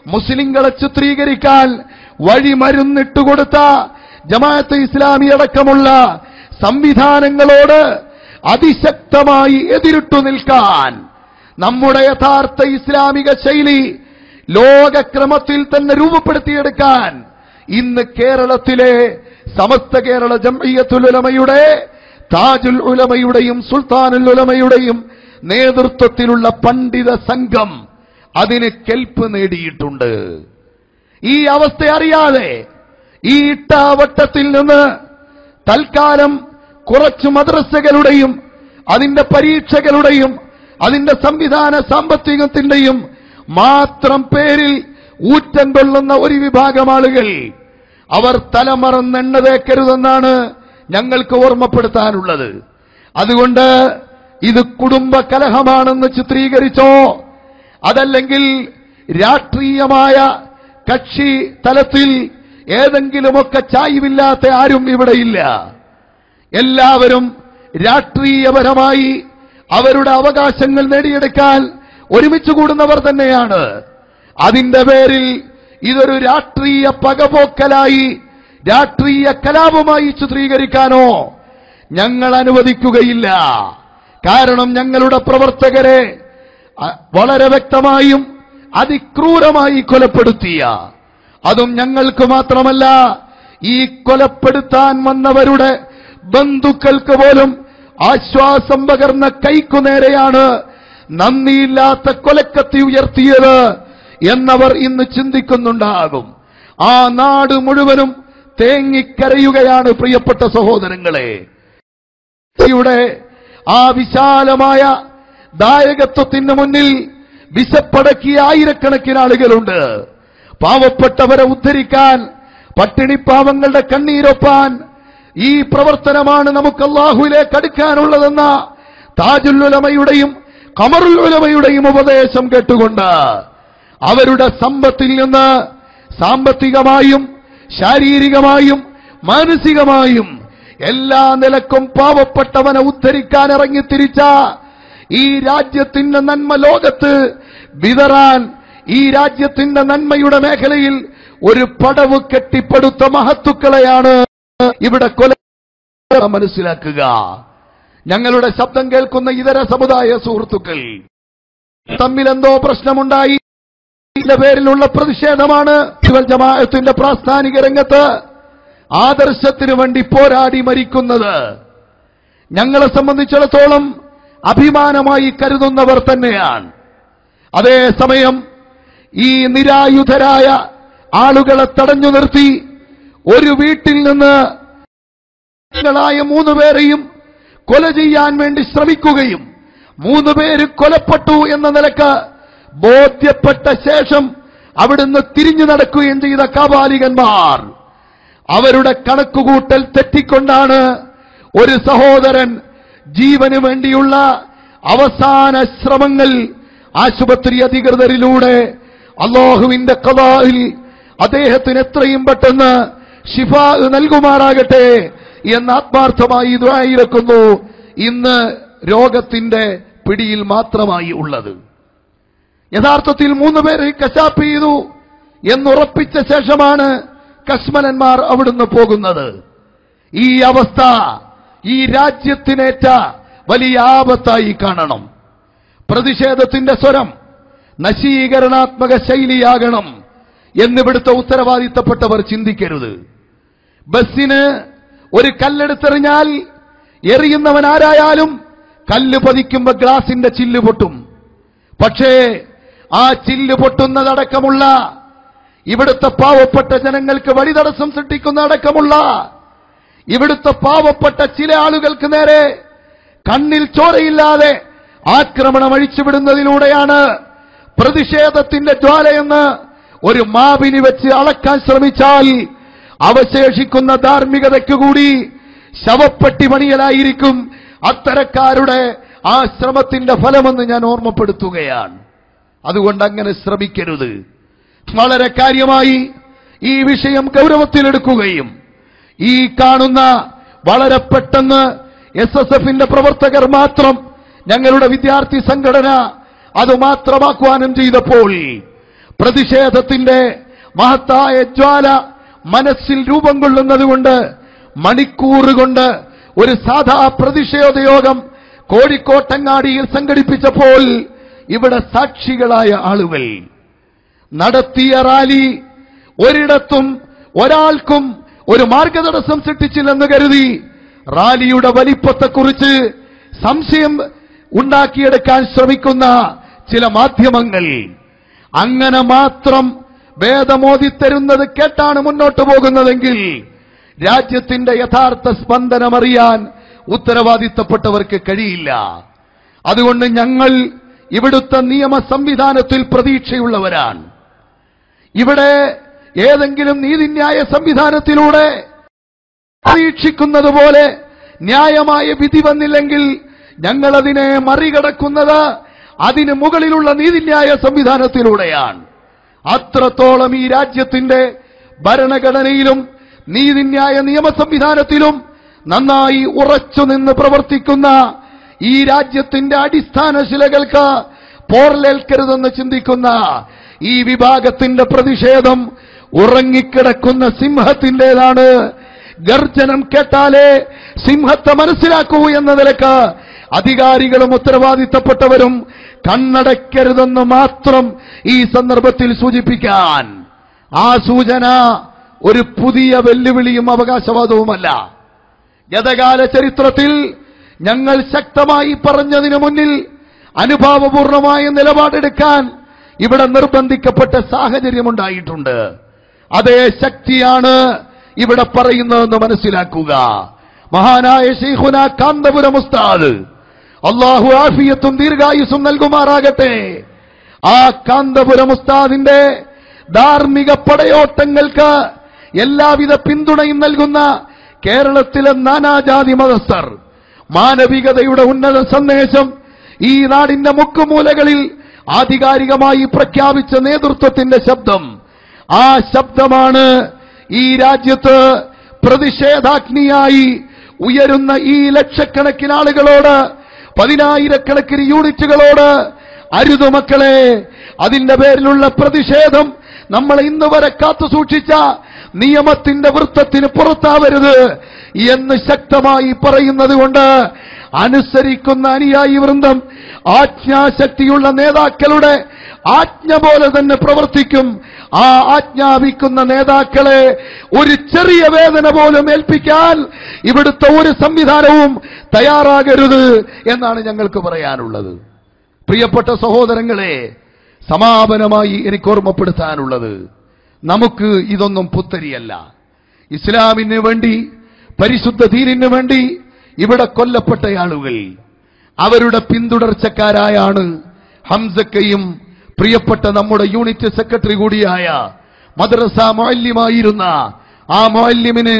മുസ്ലിങ്ങളെ ചിത്രീകരിക്കാൻ വഴിമരുന്നിട്ടുകൊടുത്ത ജമാഅത്തെ ഇസ്ലാമി അടക്കമുള്ള സംവിധാനങ്ങളോട് അതിശക്തമായി എതിരിട്ടു നിൽക്കാൻ നമ്മുടെ യഥാർത്ഥ ഇസ്ലാമിക ശൈലി ലോകക്രമത്തിൽ തന്നെ രൂപപ്പെടുത്തിയെടുക്കാൻ ഇന്ന് കേരളത്തിലെ സമസ്ത കേരള ജംഇയ്യത്തുൽ ഉലമയുടെ താജുൽ ഉലമയുടെയും സുൽത്താനുൽ ഉലമയുടെയും നേതൃത്വത്തിലുള്ള പണ്ഡിത സംഘം അതിന് കെൽപ്പ് നേടിയിട്ടുണ്ട്. ഈ അവസ്ഥ അറിയാതെ ഈ ഇട്ടാവട്ടത്തിൽ നിന്ന് തൽക്കാലം കുറച്ച് മദ്രസകളുടെയും അതിന്റെ പരീക്ഷകളുടെയും അതിന്റെ സംവിധാന സാമ്പത്തികത്തിന്റെയും മാത്രം പേരിൽ ഊറ്റം കൊള്ളുന്ന ഒരു വിഭാഗം ആളുകൾ അവർ തലമറന്നെണ്ണ തേക്കരുതെന്നാണ് ഞങ്ങൾക്ക് ഓർമ്മപ്പെടുത്താനുള്ളത്. അതുകൊണ്ട് ഇത് കുടുംബ കലഹമാണെന്ന് ചിത്രീകരിച്ചോ അതല്ലെങ്കിൽ രാഷ്ട്രീയമായ കക്ഷി തലത്തിൽ ഏതെങ്കിലുമൊക്കെ ചായ്വില്ലാത്ത ആരും ഇവിടെയില്ല. എല്ലാവരും രാഷ്ട്രീയപരമായി അവരുടെ അവകാശങ്ങൾ നേടിയെടുക്കാൻ ഒരുമിച്ച് കൂടുന്നവർ തന്നെയാണ്. അതിന്റെ പേരിൽ ഇതൊരു രാഷ്ട്രീയ പകപോക്കലായി രാഷ്ട്രീയ കലാപമായി ചിത്രീകരിക്കാനോ ഞങ്ങൾ അനുവദിക്കുകയില്ല. കാരണം ഞങ്ങളുടെ പ്രവർത്തകരെ വളരെ വ്യക്തമായും അതിക്രൂരമായി കൊലപ്പെടുത്തിയ, അതും ഞങ്ങൾക്ക് മാത്രമല്ല ഈ കൊലപ്പെടുത്താൻ വന്നവരുടെ ബന്ധുക്കൾക്ക് പോലും ആശ്വാസം പകർന്ന കൈക്കുനേരെയാണ് നന്ദിയില്ലാത്ത കൊലക്കത്തി ഉയർത്തിയത് എന്നവർ ഇന്ന് ചിന്തിക്കുന്നുണ്ടാകും. ആ നാട് മുഴുവനും തേങ്ങിക്കരയുകയാണ് പ്രിയപ്പെട്ട സഹോദരങ്ങളെ. ആ വിശാലമായ ദായകത്വത്തിന് മുന്നിൽ വിശപ്പടക്കിയ ആയിരക്കണക്കിന് ആളുകളുണ്ട്. പാവപ്പെട്ടവരെ ഉദ്ധരിക്കാൻ, പട്ടിണിപ്പാവങ്ങളുടെ കണ്ണീരൊപ്പാൻ ഈ പ്രവർത്തനമാണ് നമുക്ക് അല്ലാഹുവിലേക്ക് അടുക്കാനുള്ളതെന്ന താജുൽ ഉലമയുടെയും ഖമറുൽ ഉലമയുടെയും ഉപദേശം കേട്ടുകൊണ്ട് അവരുടെ സമ്പത്തിൽ നിന്ന് സാമ്പത്തികമായും ശാരീരികമായും മാനസികമായും എല്ലാ നിലക്കും പാവപ്പെട്ടവനെ ഉദ്ധരിക്കാൻ ഇറങ്ങിത്തിരിച്ച ഈ രാജ്യത്തിന്റെ നന്മ ലോകത്ത് വിതറാൻ, ഈ രാജ്യത്തിന്റെ നന്മയുടെ മേഖലയിൽ ഒരു പടവ് കെട്ടിപ്പടുത്ത മഹത്തുക്കളെയാണ് ഇവിടെ കൊല. മനസ്സിലാക്കുക, ഞങ്ങളുടെ ശബ്ദം കേൾക്കുന്ന ഇതര സമുദായ സുഹൃത്തുക്കൾ തമ്മിലെന്തോ പ്രശ്നമുണ്ടായി പേരിലുള്ള പ്രതിഷേധമാണ് ജമാഅത്തിന്റെ പ്രാസ്ഥാനിക രംഗത്ത് ആദർശത്തിനു വേണ്ടി പോരാടി മരിക്കുന്നത്. ഞങ്ങളെ സംബന്ധിച്ചിടത്തോളം അഭിമാനമായി കരുതുന്നവർ തന്നെയാണ്. അതേസമയം ഈ നിരായുധരായ ആളുകളെ തടഞ്ഞു നിർത്തി ഒരു വീട്ടിൽ നിന്ന് 3 പേരെയും കൊല ചെയ്യാൻ വേണ്ടി ശ്രമിക്കുകയും 3 പേര് കൊലപ്പെട്ടു എന്ന നിലക്ക് ബോധ്യപ്പെട്ട ശേഷം അവിടുന്ന് തിരിഞ്ഞു നടക്കുകയും ചെയ്ത കാപാലികന്മാർ അവരുടെ കണക്കുകൂട്ടൽ തെറ്റിക്കൊണ്ടാണ് ഒരു സഹോദരൻ ജീവന് വേണ്ടിയുള്ള അവസാന ശ്രമങ്ങൾ ആശുപത്രി അധികൃതരിലൂടെ അല്ലാഹുവിന്റെ ഖദാഇൽ അദ്ദേഹത്തിന് എത്രയും പെട്ടെന്ന് ശിഫാ നൽകുമാറാകട്ടെ എന്ന് ആത്മാർത്ഥമായി ദുആ ഇറക്കുന്നു. ഇന്ന് രോഗത്തിന്റെ പിടിയിൽ മാത്രമായി ഉള്ളത്. യഥാർത്ഥത്തിൽ 3 പേരെ കശാപ്പ് ചെയ്തു എന്നുറപ്പിച്ച ശേഷമാണ് കശ്മലന്മാർ അവിടുന്ന് പോകുന്നത്. ഈ അവസ്ഥ ഈ രാജ്യത്തിനേറ്റ വലിയ ആപത്തായി കാണണം. പ്രതിഷേധത്തിന്റെ സ്വരം നശീകരണാത്മക ശൈലിയാകണം എന്നിവിടുത്തെ ഉത്തരവാദിത്തപ്പെട്ടവർ ചിന്തിക്കരുത്. ബസ്സിന് ഒരു കല്ലെടുത്തെറിഞ്ഞാൽ എറിയുന്നവൻ ആരായാലും കല്ല് പതിക്കുമ്പോൾ ഗ്ലാസിന്റെ ചില്ല് പൊട്ടും. പക്ഷേ ആ ചില്ല് പൊട്ടുന്നതടക്കമുള്ള ഇവിടുത്തെ പാവപ്പെട്ട ജനങ്ങൾക്ക് വഴിതടസ്സം സൃഷ്ടിക്കുന്നതടക്കമുള്ള ഇവിടുത്തെ പാവപ്പെട്ട ചില ആളുകൾക്ക് നേരെ കണ്ണിൽ ചോരയില്ലാതെ ആക്രമണം അഴിച്ചുവിടുന്നതിലൂടെയാണ് പ്രതിഷേധത്തിന്റെ ജ്വാലയെന്ന് ഒരു മാവിനി വെച്ച് അളക്കാൻ ശ്രമിച്ചാൽ അവശേഷിക്കുന്ന ധാർമ്മികതയ്ക്ക് കൂടി ശവപ്പെട്ടി പണിയലായിരിക്കും അത്തരക്കാരുടെ ആ ശ്രമത്തിന്റെ ഫലമെന്ന് ഞാൻ ഓർമ്മപ്പെടുത്തുകയാണ്. അതുകൊണ്ട് അങ്ങനെ ശ്രമിക്കരുത്. വളരെ കാര്യമായി ഈ വിഷയം ഗൗരവത്തിലെടുക്കുകയും ഈ കാണുന്ന വളരെ പെട്ടെന്ന് SSFന്റെ പ്രവർത്തകർ മാത്രം ഞങ്ങളുടെ വിദ്യാർത്ഥി സംഘടന അത് മാത്രമാക്കുവാനും ചെയ്തപ്പോൾ പ്രതിഷേധത്തിന്റെ മഹത്തായ ജ്വാല മനസ്സിൽ രൂപം കൊള്ളുന്നതുകൊണ്ട് മണിക്കൂറുകൊണ്ട് ഒരു സാധാ പ്രതിഷേധ യോഗം കോഴിക്കോട്ടങ്ങാടിയിൽ സംഘടിപ്പിച്ചപ്പോൾ ഇവിടെ സാക്ഷികളായ ആളുകൾ നടത്തിയ റാലി ഒരിടത്തും ഒരാൾക്കും ഒരു മാർഗതടസ്സം സൃഷ്ടിച്ചില്ലെന്ന് കരുതി റാലിയുടെ വലിപ്പത്തെക്കുറിച്ച് സംശയം ഉണ്ടാക്കിയെടുക്കാൻ ശ്രമിക്കുന്ന ചില മാധ്യമങ്ങൾ അങ്ങനെ മാത്രം വേദമോദിത്തരുന്നത് കേട്ടാണ് മുന്നോട്ട് പോകുന്നതെങ്കിൽ രാജ്യത്തിന്റെ യഥാർത്ഥ സ്പന്ദനമറിയാൻ ഉത്തരവാദിത്തപ്പെട്ടവർക്ക് കഴിയില്ല. അതുകൊണ്ട് ഞങ്ങൾ ഇവിടുത്തെ നിയമ സംവിധാനത്തിൽ പ്രതീക്ഷയുള്ളവരാണ്. ഇവിടെ ഏതെങ്കിലും നീതിന്യായ സംവിധാനത്തിലൂടെ പ്രതീക്ഷിക്കുന്നത് പോലെ ന്യായമായ വിധി വന്നില്ലെങ്കിൽ ഞങ്ങളതിനെ മറികടക്കുന്നത് അതിന് മുകളിലുള്ള നീതിന്യായ സംവിധാനത്തിലൂടെയാണ്. അത്രത്തോളം ഈ രാജ്യത്തിന്റെ ഭരണഘടനയിലും നീതിന്യായ നിയമ സംവിധാനത്തിലും നന്നായി ഉറച്ചുനിന്ന് പ്രവർത്തിക്കുന്ന ഈ രാജ്യത്തിന്റെ അടിസ്ഥാന ശിലകൾക്ക് പോറലേൽക്കരുതെന്ന് ചിന്തിക്കുന്ന ഈ വിഭാഗത്തിന്റെ പ്രതിഷേധം ഉറങ്ങിക്കിടക്കുന്ന സിംഹത്തിന്റേതാണ്. ഗർജനം കേട്ടാലേ സിംഹത്തെ മനസ്സിലാക്കൂ എന്ന നിലക്ക് അധികാരികളും ഉത്തരവാദിത്തപ്പെട്ടവരും കണ്ണടയ്ക്കരുതെന്ന് മാത്രം ഈ സന്ദർഭത്തിൽ സൂചിപ്പിക്കാൻ. ആ സൂചന ഒരു പുതിയ വെല്ലുവിളിയും അവകാശവാദവുമല്ല. ഗതകാല ചരിത്രത്തിൽ ഞങ്ങൾ ശക്തമായി പറഞ്ഞതിനു മുന്നിൽ അനുഭാവപൂർണമായ നിലപാടെടുക്കാൻ ഇവിടെ നിർബന്ധിക്കപ്പെട്ട സാഹചര്യമുണ്ടായിട്ടുണ്ട്. അതേ ശക്തിയാണ് ഇവിടെ പറയുന്നതെന്ന് മനസ്സിലാക്കുക. മഹാനായ ശൈഖുന കാന്തപുരം ഉസ്താദ് അല്ലാഹു ആഫിയത്തും ദീർഘായുസ്സും നൽകുമാറാകട്ടെ. ആ കാന്തപുരം ഉസ്താദിന്റെ ധാർമ്മിക പടയോട്ടങ്ങൾക്ക് എല്ലാവിധ പിന്തുണയും നൽകുന്ന കേരളത്തിലെ നാനാജാതി മതസ്ഥർ മാനവികതയുടെ ഉന്നത സന്ദേശം ഈ നാടിന്റെ മുക്കുമൂലകളിൽ ആധികാരികമായി പ്രഖ്യാപിച്ച നേതൃത്വത്തിന്റെ ശബ്ദം, ആ ശബ്ദമാണ് ഈ രാജ്യത്ത് പ്രതിഷേധാഗ്നിയായി ഉയരുന്ന ഈ ലക്ഷക്കണക്കിന് ആളുകളോട്, പതിനായിരക്കണക്കിന് യൂണിറ്റുകളോട് അരുതു മക്കളെ, അതിന്റെ പേരിലുള്ള പ്രതിഷേധം നമ്മൾ ഇന്ന് വരെ കാത്തുസൂക്ഷിച്ച നിയമത്തിന്റെ വൃത്തത്തിന് പുറത്താവരുത് എന്ന് ശക്തമായി പറയുന്നത് കൊണ്ട് അനുസരിക്കുന്ന അനുയായി വൃന്ദം ആജ്ഞാശക്തിയുള്ള നേതാക്കളുടെ ആജ്ഞ പോലെ തന്നെ പ്രവർത്തിക്കും. ആ ആജ്ഞാപിക്കുന്ന നേതാക്കളെ ഒരു ചെറിയ വേദന പോലും ഏൽപ്പിക്കാൻ ഇവിടുത്തെ ഒരു സംവിധാനവും തയ്യാറാകരുത് എന്നാണ് ഞങ്ങൾക്ക് പറയാനുള്ളത്. പ്രിയപ്പെട്ട സഹോദരങ്ങളെ, സമാപനമായി എനിക്ക് ഓർമ്മപ്പെടുത്താനുള്ളത്, നമുക്ക് ഇതൊന്നും പുത്തരിയല്ല. ഇസ്ലാമിന് വേണ്ടി, പരിശുദ്ധ ദീനിന് വേണ്ടി ഇവിടെ കൊല്ലപ്പെട്ട ആളുകൾ, അവരുടെ പിന്തുടർച്ചക്കാരായാണ് ഹംസക്കയും പ്രിയപ്പെട്ട നമ്മുടെ യൂണിറ്റ് സെക്രട്ടറി കൂടിയായ മദ്രസ മുഅല്ലിമായിരുന്ന ആ മുഅല്ലിമിന്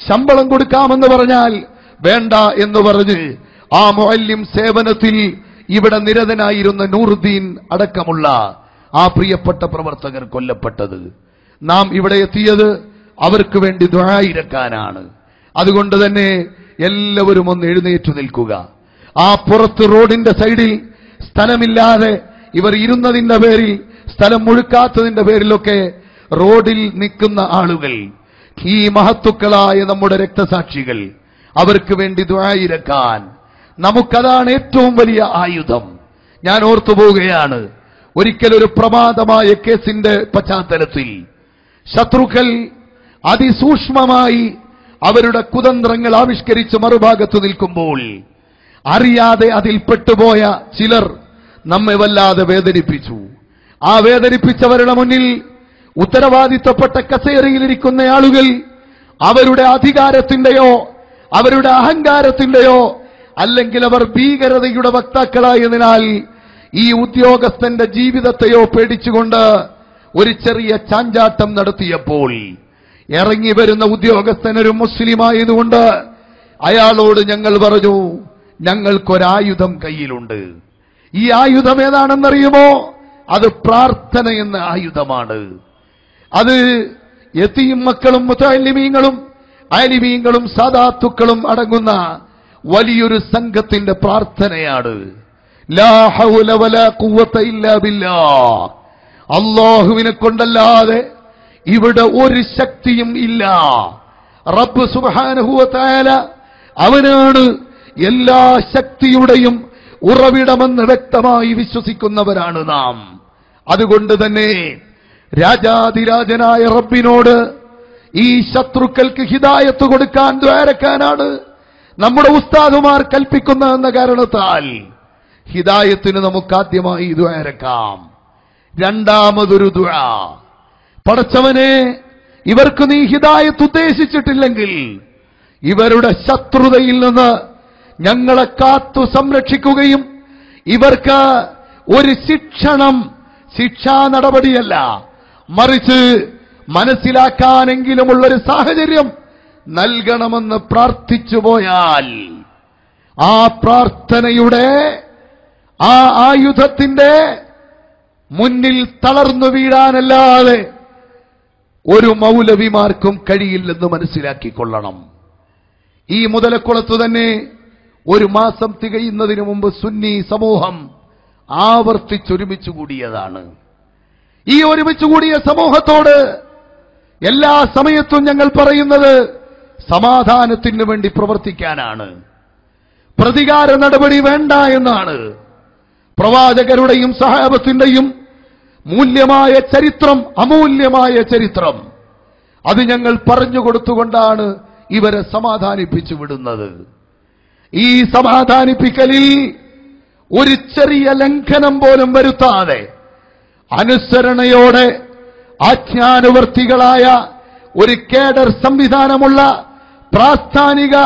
ശമ്പളം കൊടുക്കാമെന്ന് പറഞ്ഞാൽ വേണ്ട എന്ന് പറഞ്ഞ് ആ മുഅല്ലിം സേവനത്തിൽ ഇവിടെ നിരതനായിരുന്ന നൂറുദ്ദീൻ അടക്കമുള്ള ആ പ്രിയപ്പെട്ട പ്രവർത്തകർ കൊല്ലപ്പെട്ടത്. നാം ഇവിടെ എത്തിയത് അവർക്ക് വേണ്ടി ദുആയിരക്കാനാണ്. അതുകൊണ്ട് തന്നെ എല്ലാവരും ഒന്ന് എഴുന്നേറ്റു നിൽക്കുക. ആ പുറത്ത് റോഡിന്റെ സൈഡിൽ സ്ഥലമില്ലാതെ ഇവർ ഇരുന്നതിന്റെ പേരിൽ, സ്ഥലം മുഴുക്കാത്തതിന്റെ പേരിലൊക്കെ റോഡിൽ നിൽക്കുന്ന ആളുകൾ, ഈ മഹത്തുക്കളായ നമ്മുടെ രക്തസാക്ഷികൾ, അവർക്ക് വേണ്ടി ദുആയിരക്കാൻ നമുക്കതാണ് ഏറ്റവും വലിയ ആയുധം. ഞാൻ ഓർത്തു പോവുകയാണ്, ഒരിക്കൽ ഒരു പ്രമാദമായ കേസിന്റെ പശ്ചാത്തലത്തിൽ ശത്രുക്കൾ അതിസൂക്ഷ്മമായി അവരുടെ കുതന്ത്രങ്ങൾ ആവിഷ്കരിച്ച് മറുഭാഗത്ത് നിൽക്കുമ്പോൾ അറിയാതെ അതിൽ പെട്ടുപോയ ചിലർ നമ്മെ വല്ലാതെ വേദനിപ്പിച്ചു. ആ വേദനിപ്പിച്ചവരുടെ മുന്നിൽ ഉത്തരവാദിത്തപ്പെട്ട കസേരയിലിരിക്കുന്ന ആളുകൾ അവരുടെ അധികാരത്തിന്റെയോ അവരുടെ അഹങ്കാരത്തിന്റെയോ അല്ലെങ്കിൽ അവർ ഭീകരതയുടെ വക്താക്കളായതിനാൽ ഈ ഉദ്യോഗസ്ഥന്റെ ജീവിതത്തെയോ പേടിച്ചുകൊണ്ട് ഒരു ചെറിയ ചാഞ്ചാട്ടം നടത്തിയപ്പോൾ ഇറങ്ങി വരുന്ന ഉദ്യോഗസ്ഥൻ ഒരു മുസ്ലിമായതുകൊണ്ട് അയാളോട് ഞങ്ങൾ പറഞ്ഞു, ഞങ്ങൾക്കൊരായുധം കയ്യിലുണ്ട്. ഈ ആയുധം ഏതാണെന്നറിയുമോ? അത് പ്രാർത്ഥന എന്ന ആയുധമാണ്. അത് യതീം മക്കളും മുതഅല്ലിമീങ്ങളും ആലിമീങ്ങളും സാദാത്തുക്കളും അടങ്ങുന്ന വലിയൊരു സംഘത്തിന്റെ പ്രാർത്ഥനയാണ്. ലാ ഹൗല വലാ ഖുവത ഇല്ലാ ബില്ലാഹ്. അല്ലാഹുവിനെ കൊണ്ടല്ലാതെ ഇവിടെ ഒരു ശക്തിയും ഇല്ല. റബ്ബ് സുബ്ഹാനഹു വ തആല അവനാണ് എല്ലാ ശക്തിയുടെയും ഉറവിടമെന്ന് വ്യക്തമായി വിശ്വസിക്കുന്നവരാണ് നാം. അതുകൊണ്ട് തന്നെ രാജാതിരാജനായ റബ്ബിനോട് ഈ ശത്രുക്കൾക്ക് ഹിദായത്ത് കൊടുക്കാൻ ദ്വാരക്കാനാണ് നമ്മുടെ ഉസ്താദുമാർ കൽപ്പിക്കുന്നതെന്ന കാരണത്താൽ ഹിദായത്തിന് നമുക്കാദ്യമായി ദ്വാരക്കാം. രണ്ടാമതൊരു ദുആ, പടച്ചവനെ, ഇവർക്ക് നീ ഹിദായത്ത് ഉദ്ദേശിച്ചിട്ടില്ലെങ്കിൽ ഇവരുടെ ശത്രുതയിൽ നിന്ന് ഞങ്ങളെ കാത്തു സംരക്ഷിക്കുകയും ഇവർക്ക് ഒരു ശിക്ഷാ നടപടിയല്ല, മറിച്ച് മനസ്സിലാക്കാനെങ്കിലുമുള്ളൊരു സാഹചര്യം നൽകണമെന്ന് പ്രാർത്ഥിച്ചു പോയാൽ ആ പ്രാർത്ഥനയുടെ ആ ആയുധത്തിന്റെ മുന്നിൽ തളർന്നു വീഴാനല്ലാതെ ഒരു മൗലവിമാർക്കും കഴിയില്ലെന്ന് മനസ്സിലാക്കിക്കൊള്ളണം. ഈ മുതലക്കുളത്ത് തന്നെ ഒരു മാസം തികയുന്നതിന് മുമ്പ് സുന്നി സമൂഹം ആവർത്തിച്ചൊരുമിച്ചു കൂടിയതാണ്. ഈ ഒരുമിച്ചു കൂടിയ സമൂഹത്തോട് എല്ലാ സമയത്തും ഞങ്ങൾ പറയുന്നത് സമാധാനത്തിന് വേണ്ടി പ്രവർത്തിക്കാനാണ്, പ്രതികാര നടപടി വേണ്ട എന്നാണ്. പ്രവാചകരുടെയും സഹാബത്തിന്റെയും മൂല്യമായ ചരിത്രം, അമൂല്യമായ ചരിത്രം, അത് ഞങ്ങൾ പറഞ്ഞുകൊടുത്തുകൊണ്ടാണ് ഇവരെ സമാധാനിപ്പിച്ചു വിടുന്നത്. ഈ സമാധാനിപ്പിക്കലിൽ ഒരു ചെറിയ ലംഘനം പോലും വരുത്താതെ അനുസരണയോടെ ആജ്ഞാനുവർത്തികളായ ഒരു കേഡർ സംവിധാനമുള്ള പ്രാസ്ഥാനിക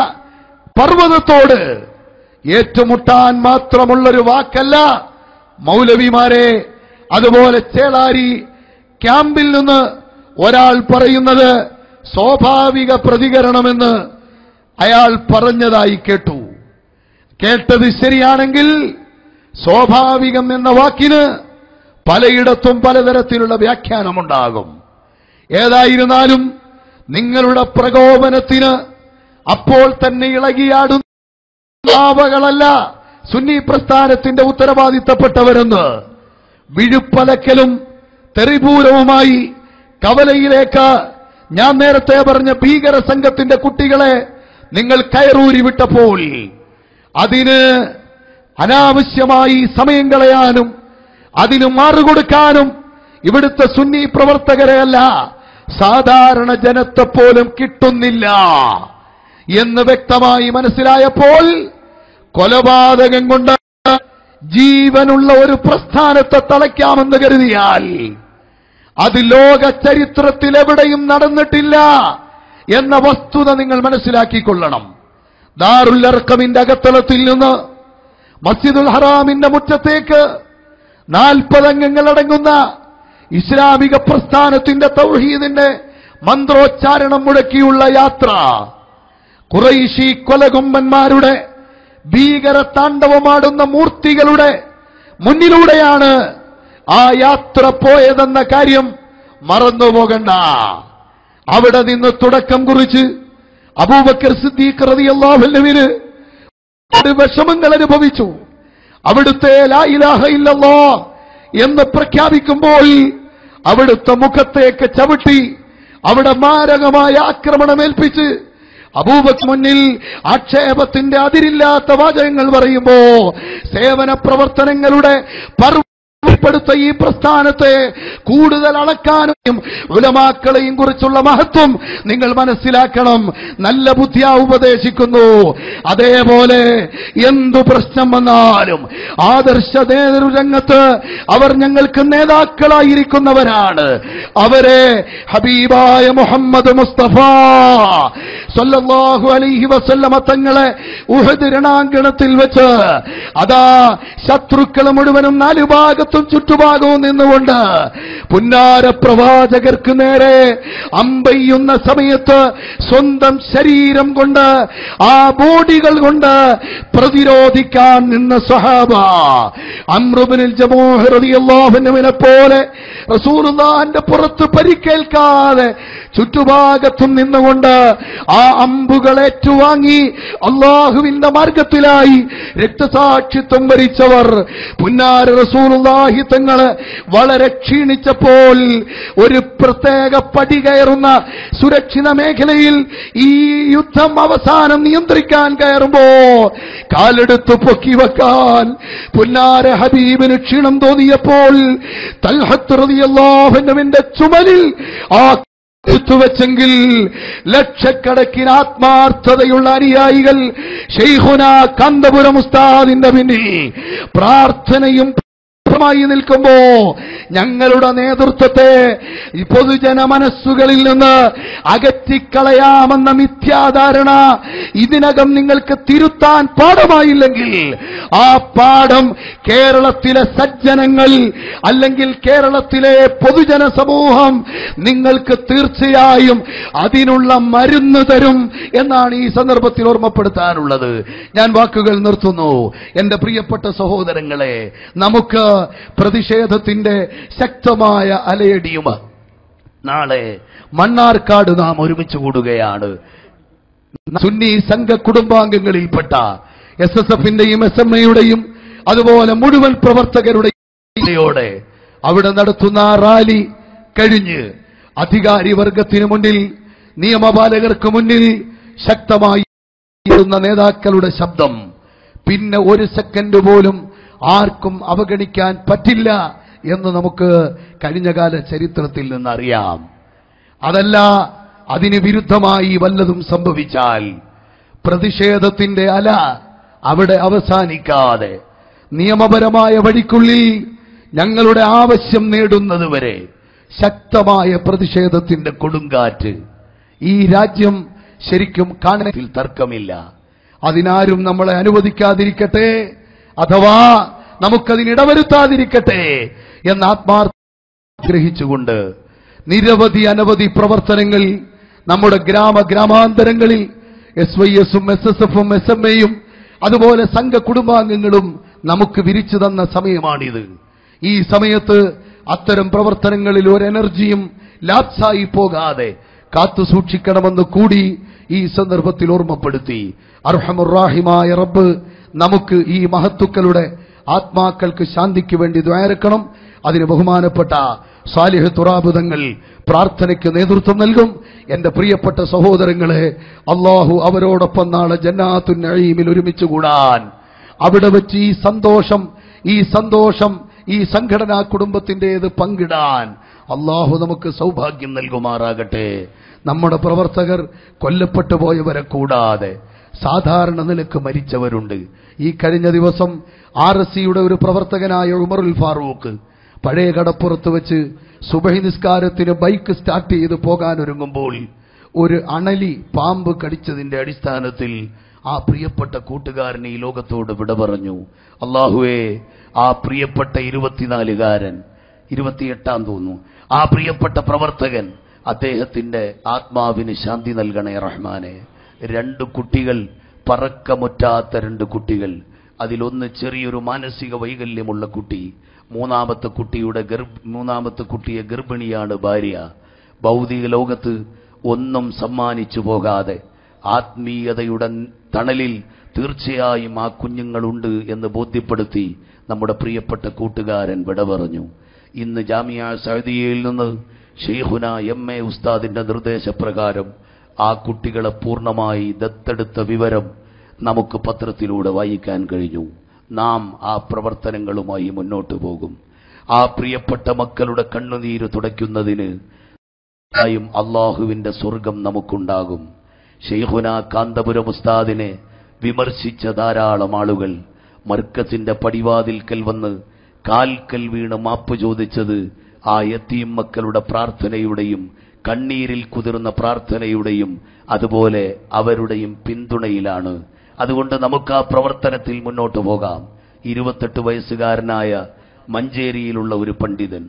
പർവ്വതത്തോട് ഏറ്റുമുട്ടാൻ മാത്രമുള്ളൊരു വാക്കല്ല മൗലവിമാരെ. അതുപോലെ ചേളാരി ക്യാമ്പിൽ നിന്ന് ഒരാൾ പറയുന്നത് സ്വാഭാവിക പ്രതികരണമെന്ന് അയാൾ പറഞ്ഞതായി കേട്ടു. കേട്ടത് ശരിയാണെങ്കിൽ സ്വാഭാവികം എന്ന വാക്കിന് പലയിടത്തും പലതരത്തിലുള്ള വ്യാഖ്യാനമുണ്ടാകും. ഏതായിരുന്നാലും നിങ്ങളുടെ പ്രകോപനത്തിന് അപ്പോൾ തന്നെ ഇളകിയാടുന്ന ആവകളല്ല സുന്നി പ്രസ്ഥാനത്തിന്റെ ഉത്തരവാദിത്തപ്പെട്ടവരെന്ന് വിഴുപ്പലക്കലും തെറിപൂരവുമായി കവലയിലേക്ക് ഞാൻ നേരത്തെ പറഞ്ഞ ഭീകര സംഘത്തിന്റെ കുട്ടികളെ നിങ്ങൾ കയറൂരി വിട്ടപ്പോൾ അതിന് അനാവശ്യമായി സമയം കളയാനും അതിന് മാറുകൊടുക്കാനും ഇവിടുത്തെ സുന്നി പ്രവർത്തകരെയല്ല സാധാരണ ജനത്തെപ്പോലും കിട്ടുന്നില്ല എന്ന് വ്യക്തമായി മനസ്സിലായപ്പോൾ കൊലപാതകം കൊണ്ട് ജീവനുള്ള ഒരു പ്രസ്ഥാനത്തെ തളയ്ക്കാമെന്ന് കരുതിയാൽ അത് ലോക ചരിത്രത്തിൽ എവിടെയും നടന്നിട്ടില്ല എന്ന വസ്തുത നിങ്ങൾ മനസ്സിലാക്കിക്കൊള്ളണം. ദാറുൽ അർഖമിന്റെ അകത്തളത്തിൽ നിന്ന് മസ്ജിദുൽ ഹറാമിന്റെ മുറ്റത്തേക്ക് 40 അംഗങ്ങളടങ്ങുന്ന ഇസ്ലാമിക പ്രസ്ഥാനത്തിന്റെ തൗഹീദിന്റെ മന്ത്രോച്ചാരണം മുഴക്കിയുള്ള യാത്ര ഖുറൈശി കൊലകൊമ്പന്മാരുടെ ഭീകര താണ്ഡവമാടുന്ന മൂർത്തികളുടെ മുന്നിലൂടെയാണ് ആ യാത്ര പോയതെന്ന കാര്യം മറന്നുപോകണ്ട. അവിടെ നിന്ന് തുടക്കം കുറിച്ച് അബൂബക്കർ സിദ്ദീഖ് റളിയല്ലാഹു അൻഹുവിന് വിഷമങ്ങൾ അനുഭവിച്ചു. അവിടുത്തെ ലാ ഇലാഹ ഇല്ലല്ലാഹ് എന്ന് പ്രഖ്യാപിക്കുമ്പോൾ അവിടുത്തെ മുഖത്തേക്ക് ചവിട്ടി അവിടെ മാരകമായ ആക്രമണമേൽപ്പിച്ച് അബൂബക്കർ മുന്നിൽ ആക്ഷേപത്തിന്റെ അതിരില്ലാത്ത വാചകങ്ങൾ പറയുമ്പോ സേവന പ്രവർത്തനങ്ങളുടെ പ്പെടുത്ത ഈ പ്രസ്ഥാനത്തെ കൂടുതൽ അളക്കാനും ഉലമാക്കളെയും കുറിച്ചുള്ള മഹത്വം നിങ്ങൾ മനസ്സിലാക്കണം. നല്ല ബുദ്ധിയാ ഉപദേശിക്കുന്നു. അതേപോലെ എന്തു പ്രശ്നം വന്നാലും ആദർശ നേതൃരംഗത്ത് അവർ ഞങ്ങൾക്ക് നേതാക്കളായിരിക്കുന്നവരാണ്. അവരെ ഹബീബായ മുഹമ്മദ് മുസ്തഫ സല്ലല്ലാഹു അലൈഹി വസല്ലമ തങ്ങളെ ഉഹദ് രണാങ്കണത്തിൽ വെച്ച് അതാ ശത്രുക്കൾ മുഴുവനും നാലുഭാഗത്തും ചുറ്റുഭാഗവും നിന്നുകൊണ്ട് പുന്നാര പ്രവാചകർക്ക് നേരെ അമ്പെയ്യുന്ന സമയത്ത് സ്വന്തം ശരീരം കൊണ്ട് ആ ബോഡികൾ കൊണ്ട് പ്രതിരോധിക്കാൻ നിന്ന സ്വഹാബ അംർ ഇബ്നുൽ ജമൂഹ് റളിയല്ലാഹു അൻഹുവിനെ പോലെ റസൂലുള്ളാഹിന്റെ പുറത്ത് പരിക്കേൽക്കാതെ ചുറ്റുഭാഗത്തും നിന്നുകൊണ്ട് ആ അമ്പുകൾ ഏറ്റുവാങ്ങി അള്ളാഹുവിന്റെ മാർഗത്തിലായി രക്തസാക്ഷിത്വം വരിച്ചവർ പുന്നാര റസൂലുള്ളാഹി തങ്ങള് വളരെ ക്ഷീണിച്ചപ്പോൾ ഒരു പ്രത്യേക പടി കയറുന്ന സുരക്ഷിത മേഖലയിൽ ഈ യുദ്ധം അവസാനം നിയന്ത്രിക്കാൻ കയറുമ്പോ കാലെടുത്ത് പൊക്കി വെക്കാൻ പുന്നാര ഹബീബിന് ക്ഷീണം തോന്നിയപ്പോൾ തൽഹത്ത് റളിയല്ലാഹു അൻഹുവിന്റെ ചുമലിൽ ആ വെച്ചെങ്കിൽ ലക്ഷക്കണക്കിന് ആത്മാർത്ഥതയുള്ള അനുയായികൾ ശൈഖുനാ കാന്തപുരം ഉസ്താദിന്റെ പിന്നിൽ പ്രാർത്ഥനയും ായി നിൽക്കുമ്പോ ഞങ്ങളുടെ നേതൃത്വത്തെ പൊതുജന മനസ്സുകളിൽ നിന്ന് അകറ്റിക്കളയാമെന്ന മിഥ്യാധാരണ ഇതിനകം നിങ്ങൾക്ക് തിരുത്താൻ പാഠമായില്ലെങ്കിൽ ആ പാഠം കേരളത്തിലെ സജ്ജനങ്ങൾ അല്ലെങ്കിൽ കേരളത്തിലെ പൊതുജന സമൂഹം നിങ്ങൾക്ക് തീർച്ചയായും അതിനുള്ള മരുന്ന് തരും എന്നാണ് ഈ സന്ദർഭത്തിൽ ഓർമ്മപ്പെടുത്താനുള്ളത്. ഞാൻ വാക്കുകൾ നിർത്തുന്നു. എന്റെ പ്രിയപ്പെട്ട സഹോദരങ്ങളെ, നമുക്ക് പ്രതിഷേധത്തിന്റെ ശക്തമായ അലയടിയും നാളെ മണ്ണാർക്കാട് നാം ഒരുമിച്ച് കൂടുകയാണ്. സുന്നി സംഘ കുടുംബാംഗങ്ങളിൽപ്പെട്ട SSFന്റെയും SMAയുടെയും അതുപോലെ മുഴുവൻ പ്രവർത്തകരുടെയോടെ അവിടെ നടത്തുന്ന റാലി കഴിഞ്ഞ് അധികാരി വർഗത്തിന് മുന്നിൽ നിയമപാലകർക്ക് മുന്നിൽ ശക്തമായി നേതാക്കളുടെ ശബ്ദം പിന്നെ ഒരു സെക്കൻഡ് പോലും ആർക്കും അവഗണിക്കാൻ പറ്റില്ല എന്ന് നമുക്ക് കഴിഞ്ഞകാല ചരിത്രത്തിൽ നിന്നറിയാം. അതല്ല, അതിന് വിരുദ്ധമായി വല്ലതും സംഭവിച്ചാൽ പ്രതിഷേധത്തിന്റെ അല അവിടെ അവസാനിക്കാതെ നിയമപരമായ വഴിക്കുള്ളിൽ ഞങ്ങളുടെ ആവശ്യം നേടുന്നതുവരെ ശക്തമായ പ്രതിഷേധത്തിന്റെ കൊടുങ്കാറ്റ് ഈ രാജ്യം ശരിക്കും കാണത്തിൽ തർക്കമില്ല. അതിനാരും നമ്മളെ അനുവദിക്കാതിരിക്കട്ടെ, അഥവാ നമുക്കതിനിടവരുത്താതിരിക്കട്ടെ എന്ന് ആത്മാർത്ഥിച്ചുകൊണ്ട് നിരവധി അനവധി പ്രവർത്തനങ്ങൾ നമ്മുടെ ഗ്രാമാന്തരങ്ങളിൽ SYSഉം SSFഉം SMA അതുപോലെ സംഘ കുടുംബാംഗങ്ങളും നമുക്ക് വിരിച്ചു തന്ന സമയമാണിത്. ഈ സമയത്ത് അത്തരം പ്രവർത്തനങ്ങളിൽ ഒരു എനർജിയും ലാപ്സായി പോകാതെ കാത്തു സൂക്ഷിക്കണമെന്ന് കൂടി ഈ സന്ദർഭത്തിൽ ഓർമ്മപ്പെടുത്തി. അർഹമുർ-റാഹിമായ റബ്ബ് നമുക്ക് ഈ മഹത്തുക്കളുടെ ആത്മാക്കൾക്ക് ശാന്തിക്ക് വേണ്ടി ദ്വാരക്കണം. അതിന് ബഹുമാനപ്പെട്ട സാലിഹ് തുറാബ് തങ്ങൾ പ്രാർത്ഥനയ്ക്ക് നേതൃത്വം നൽകും. എന്റെ പ്രിയപ്പെട്ട സഹോദരങ്ങളെ, അള്ളാഹു അവരോടൊപ്പം നാളെ ജന്നാത്തുൻ നഈമിൽ ഒരുമിച്ച് കൂടാൻ, അവിടെ വെച്ച് ഈ സന്തോഷം ഈ സംഘടനാ കുടുംബത്തിന്റേത് പങ്കിടാൻ അള്ളാഹു നമുക്ക് സൗഭാഗ്യം നൽകുമാറാകട്ടെ. നമ്മുടെ പ്രവർത്തകർ കൊല്ലപ്പെട്ടു പോയവരെ കൂടാതെ സാധാരണ നിലക്ക് മരിച്ചവരുണ്ട്. ഈ കഴിഞ്ഞ ദിവസം RSCയുടെ ഒരു പ്രവർത്തകനായ ഉമറുൽ ഫാറൂഖ് പഴയ കടപ്പുറത്ത് വെച്ച് സുബഹി നിസ്കാരത്തിന് ബൈക്ക് സ്റ്റാർട്ട് ചെയ്ത് പോകാനൊരുങ്ങുമ്പോൾ ഒരു അണലി പാമ്പ് കടിച്ചതിന്റെ അടിസ്ഥാനത്തിൽ ആ പ്രിയപ്പെട്ട കൂട്ടുകാരൻ ഈ ലോകത്തോട് വിട പറഞ്ഞു. അല്ലാഹുവേ, ആ പ്രിയപ്പെട്ട 24-കാരൻ 28 തോന്നുന്നു, ആ പ്രിയപ്പെട്ട പ്രവർത്തകൻ, അദ്ദേഹത്തിന്റെ ആത്മാവിന് ശാന്തി നൽകണേ റഹ്മാനെ. 2 കുട്ടികൾ പറക്കമുറ്റാത്ത 2 കുട്ടികൾ. അതിലൊന്ന് ചെറിയൊരു മാനസിക വൈകല്യമുള്ള കുട്ടി. മൂന്നാമത്തെ കുട്ടിയെ ഗർഭിണിയാണ് ഭാര്യ. ഭൗതിക ലോകത്ത് ഒന്നും സമ്മാനിച്ചു പോകാതെ ആത്മീയതയുടെ തണലിൽ തീർച്ചയായും ആ കുഞ്ഞുങ്ങളുണ്ട് എന്ന് ബോധ്യപ്പെടുത്തി നമ്മുടെ പ്രിയപ്പെട്ട കൂട്ടുകാരൻ വിട പറഞ്ഞു. ഇന്ന് ജാമിയ സഅദിയയിൽ നിന്ന് ഷെയ്ഖുന എം.എ. ഉസ്താദിന്റെ നിർദ്ദേശപ്രകാരം ആ കുട്ടികളെ പൂർണ്ണമായി ദത്തെടുത്ത വിവരം നമുക്ക് പത്രത്തിലൂടെ വായിക്കാൻ കഴിഞ്ഞു. നാം ആ പ്രവർത്തനങ്ങളുമായി മുന്നോട്ടു പോകും. ആ പ്രിയപ്പെട്ട മക്കളുടെ കണ്ണുനീര് തുടയ്ക്കുന്നതിന് അള്ളാഹുവിന്റെ സ്വർഗം നമുക്കുണ്ടാകും. ഷെയ്ഖുന കാന്തപുരം ഉസ്താദിനെ വിമർശിച്ച ധാരാളം ആളുകൾ മർക്കസിന്റെ പടിവാതിൽക്കൽ വന്ന് കാൽക്കൽ വീണ് മാപ്പ് ചോദിച്ചത് ആ യതീം മക്കളുടെ പ്രാർത്ഥനയുടെയും കണ്ണീരിൽ കുതിർന്ന പ്രാർത്ഥനയുടെയും അതുപോലെ അവരുടെയും പിന്തുണയിലാണ്. അതുകൊണ്ട് നമുക്ക് ആ പ്രവർത്തനത്തിൽ മുന്നോട്ട് പോകാം. 28 വയസ്സുകാരനായ മഞ്ചേരിയിലുള്ള ഒരു പണ്ഡിതൻ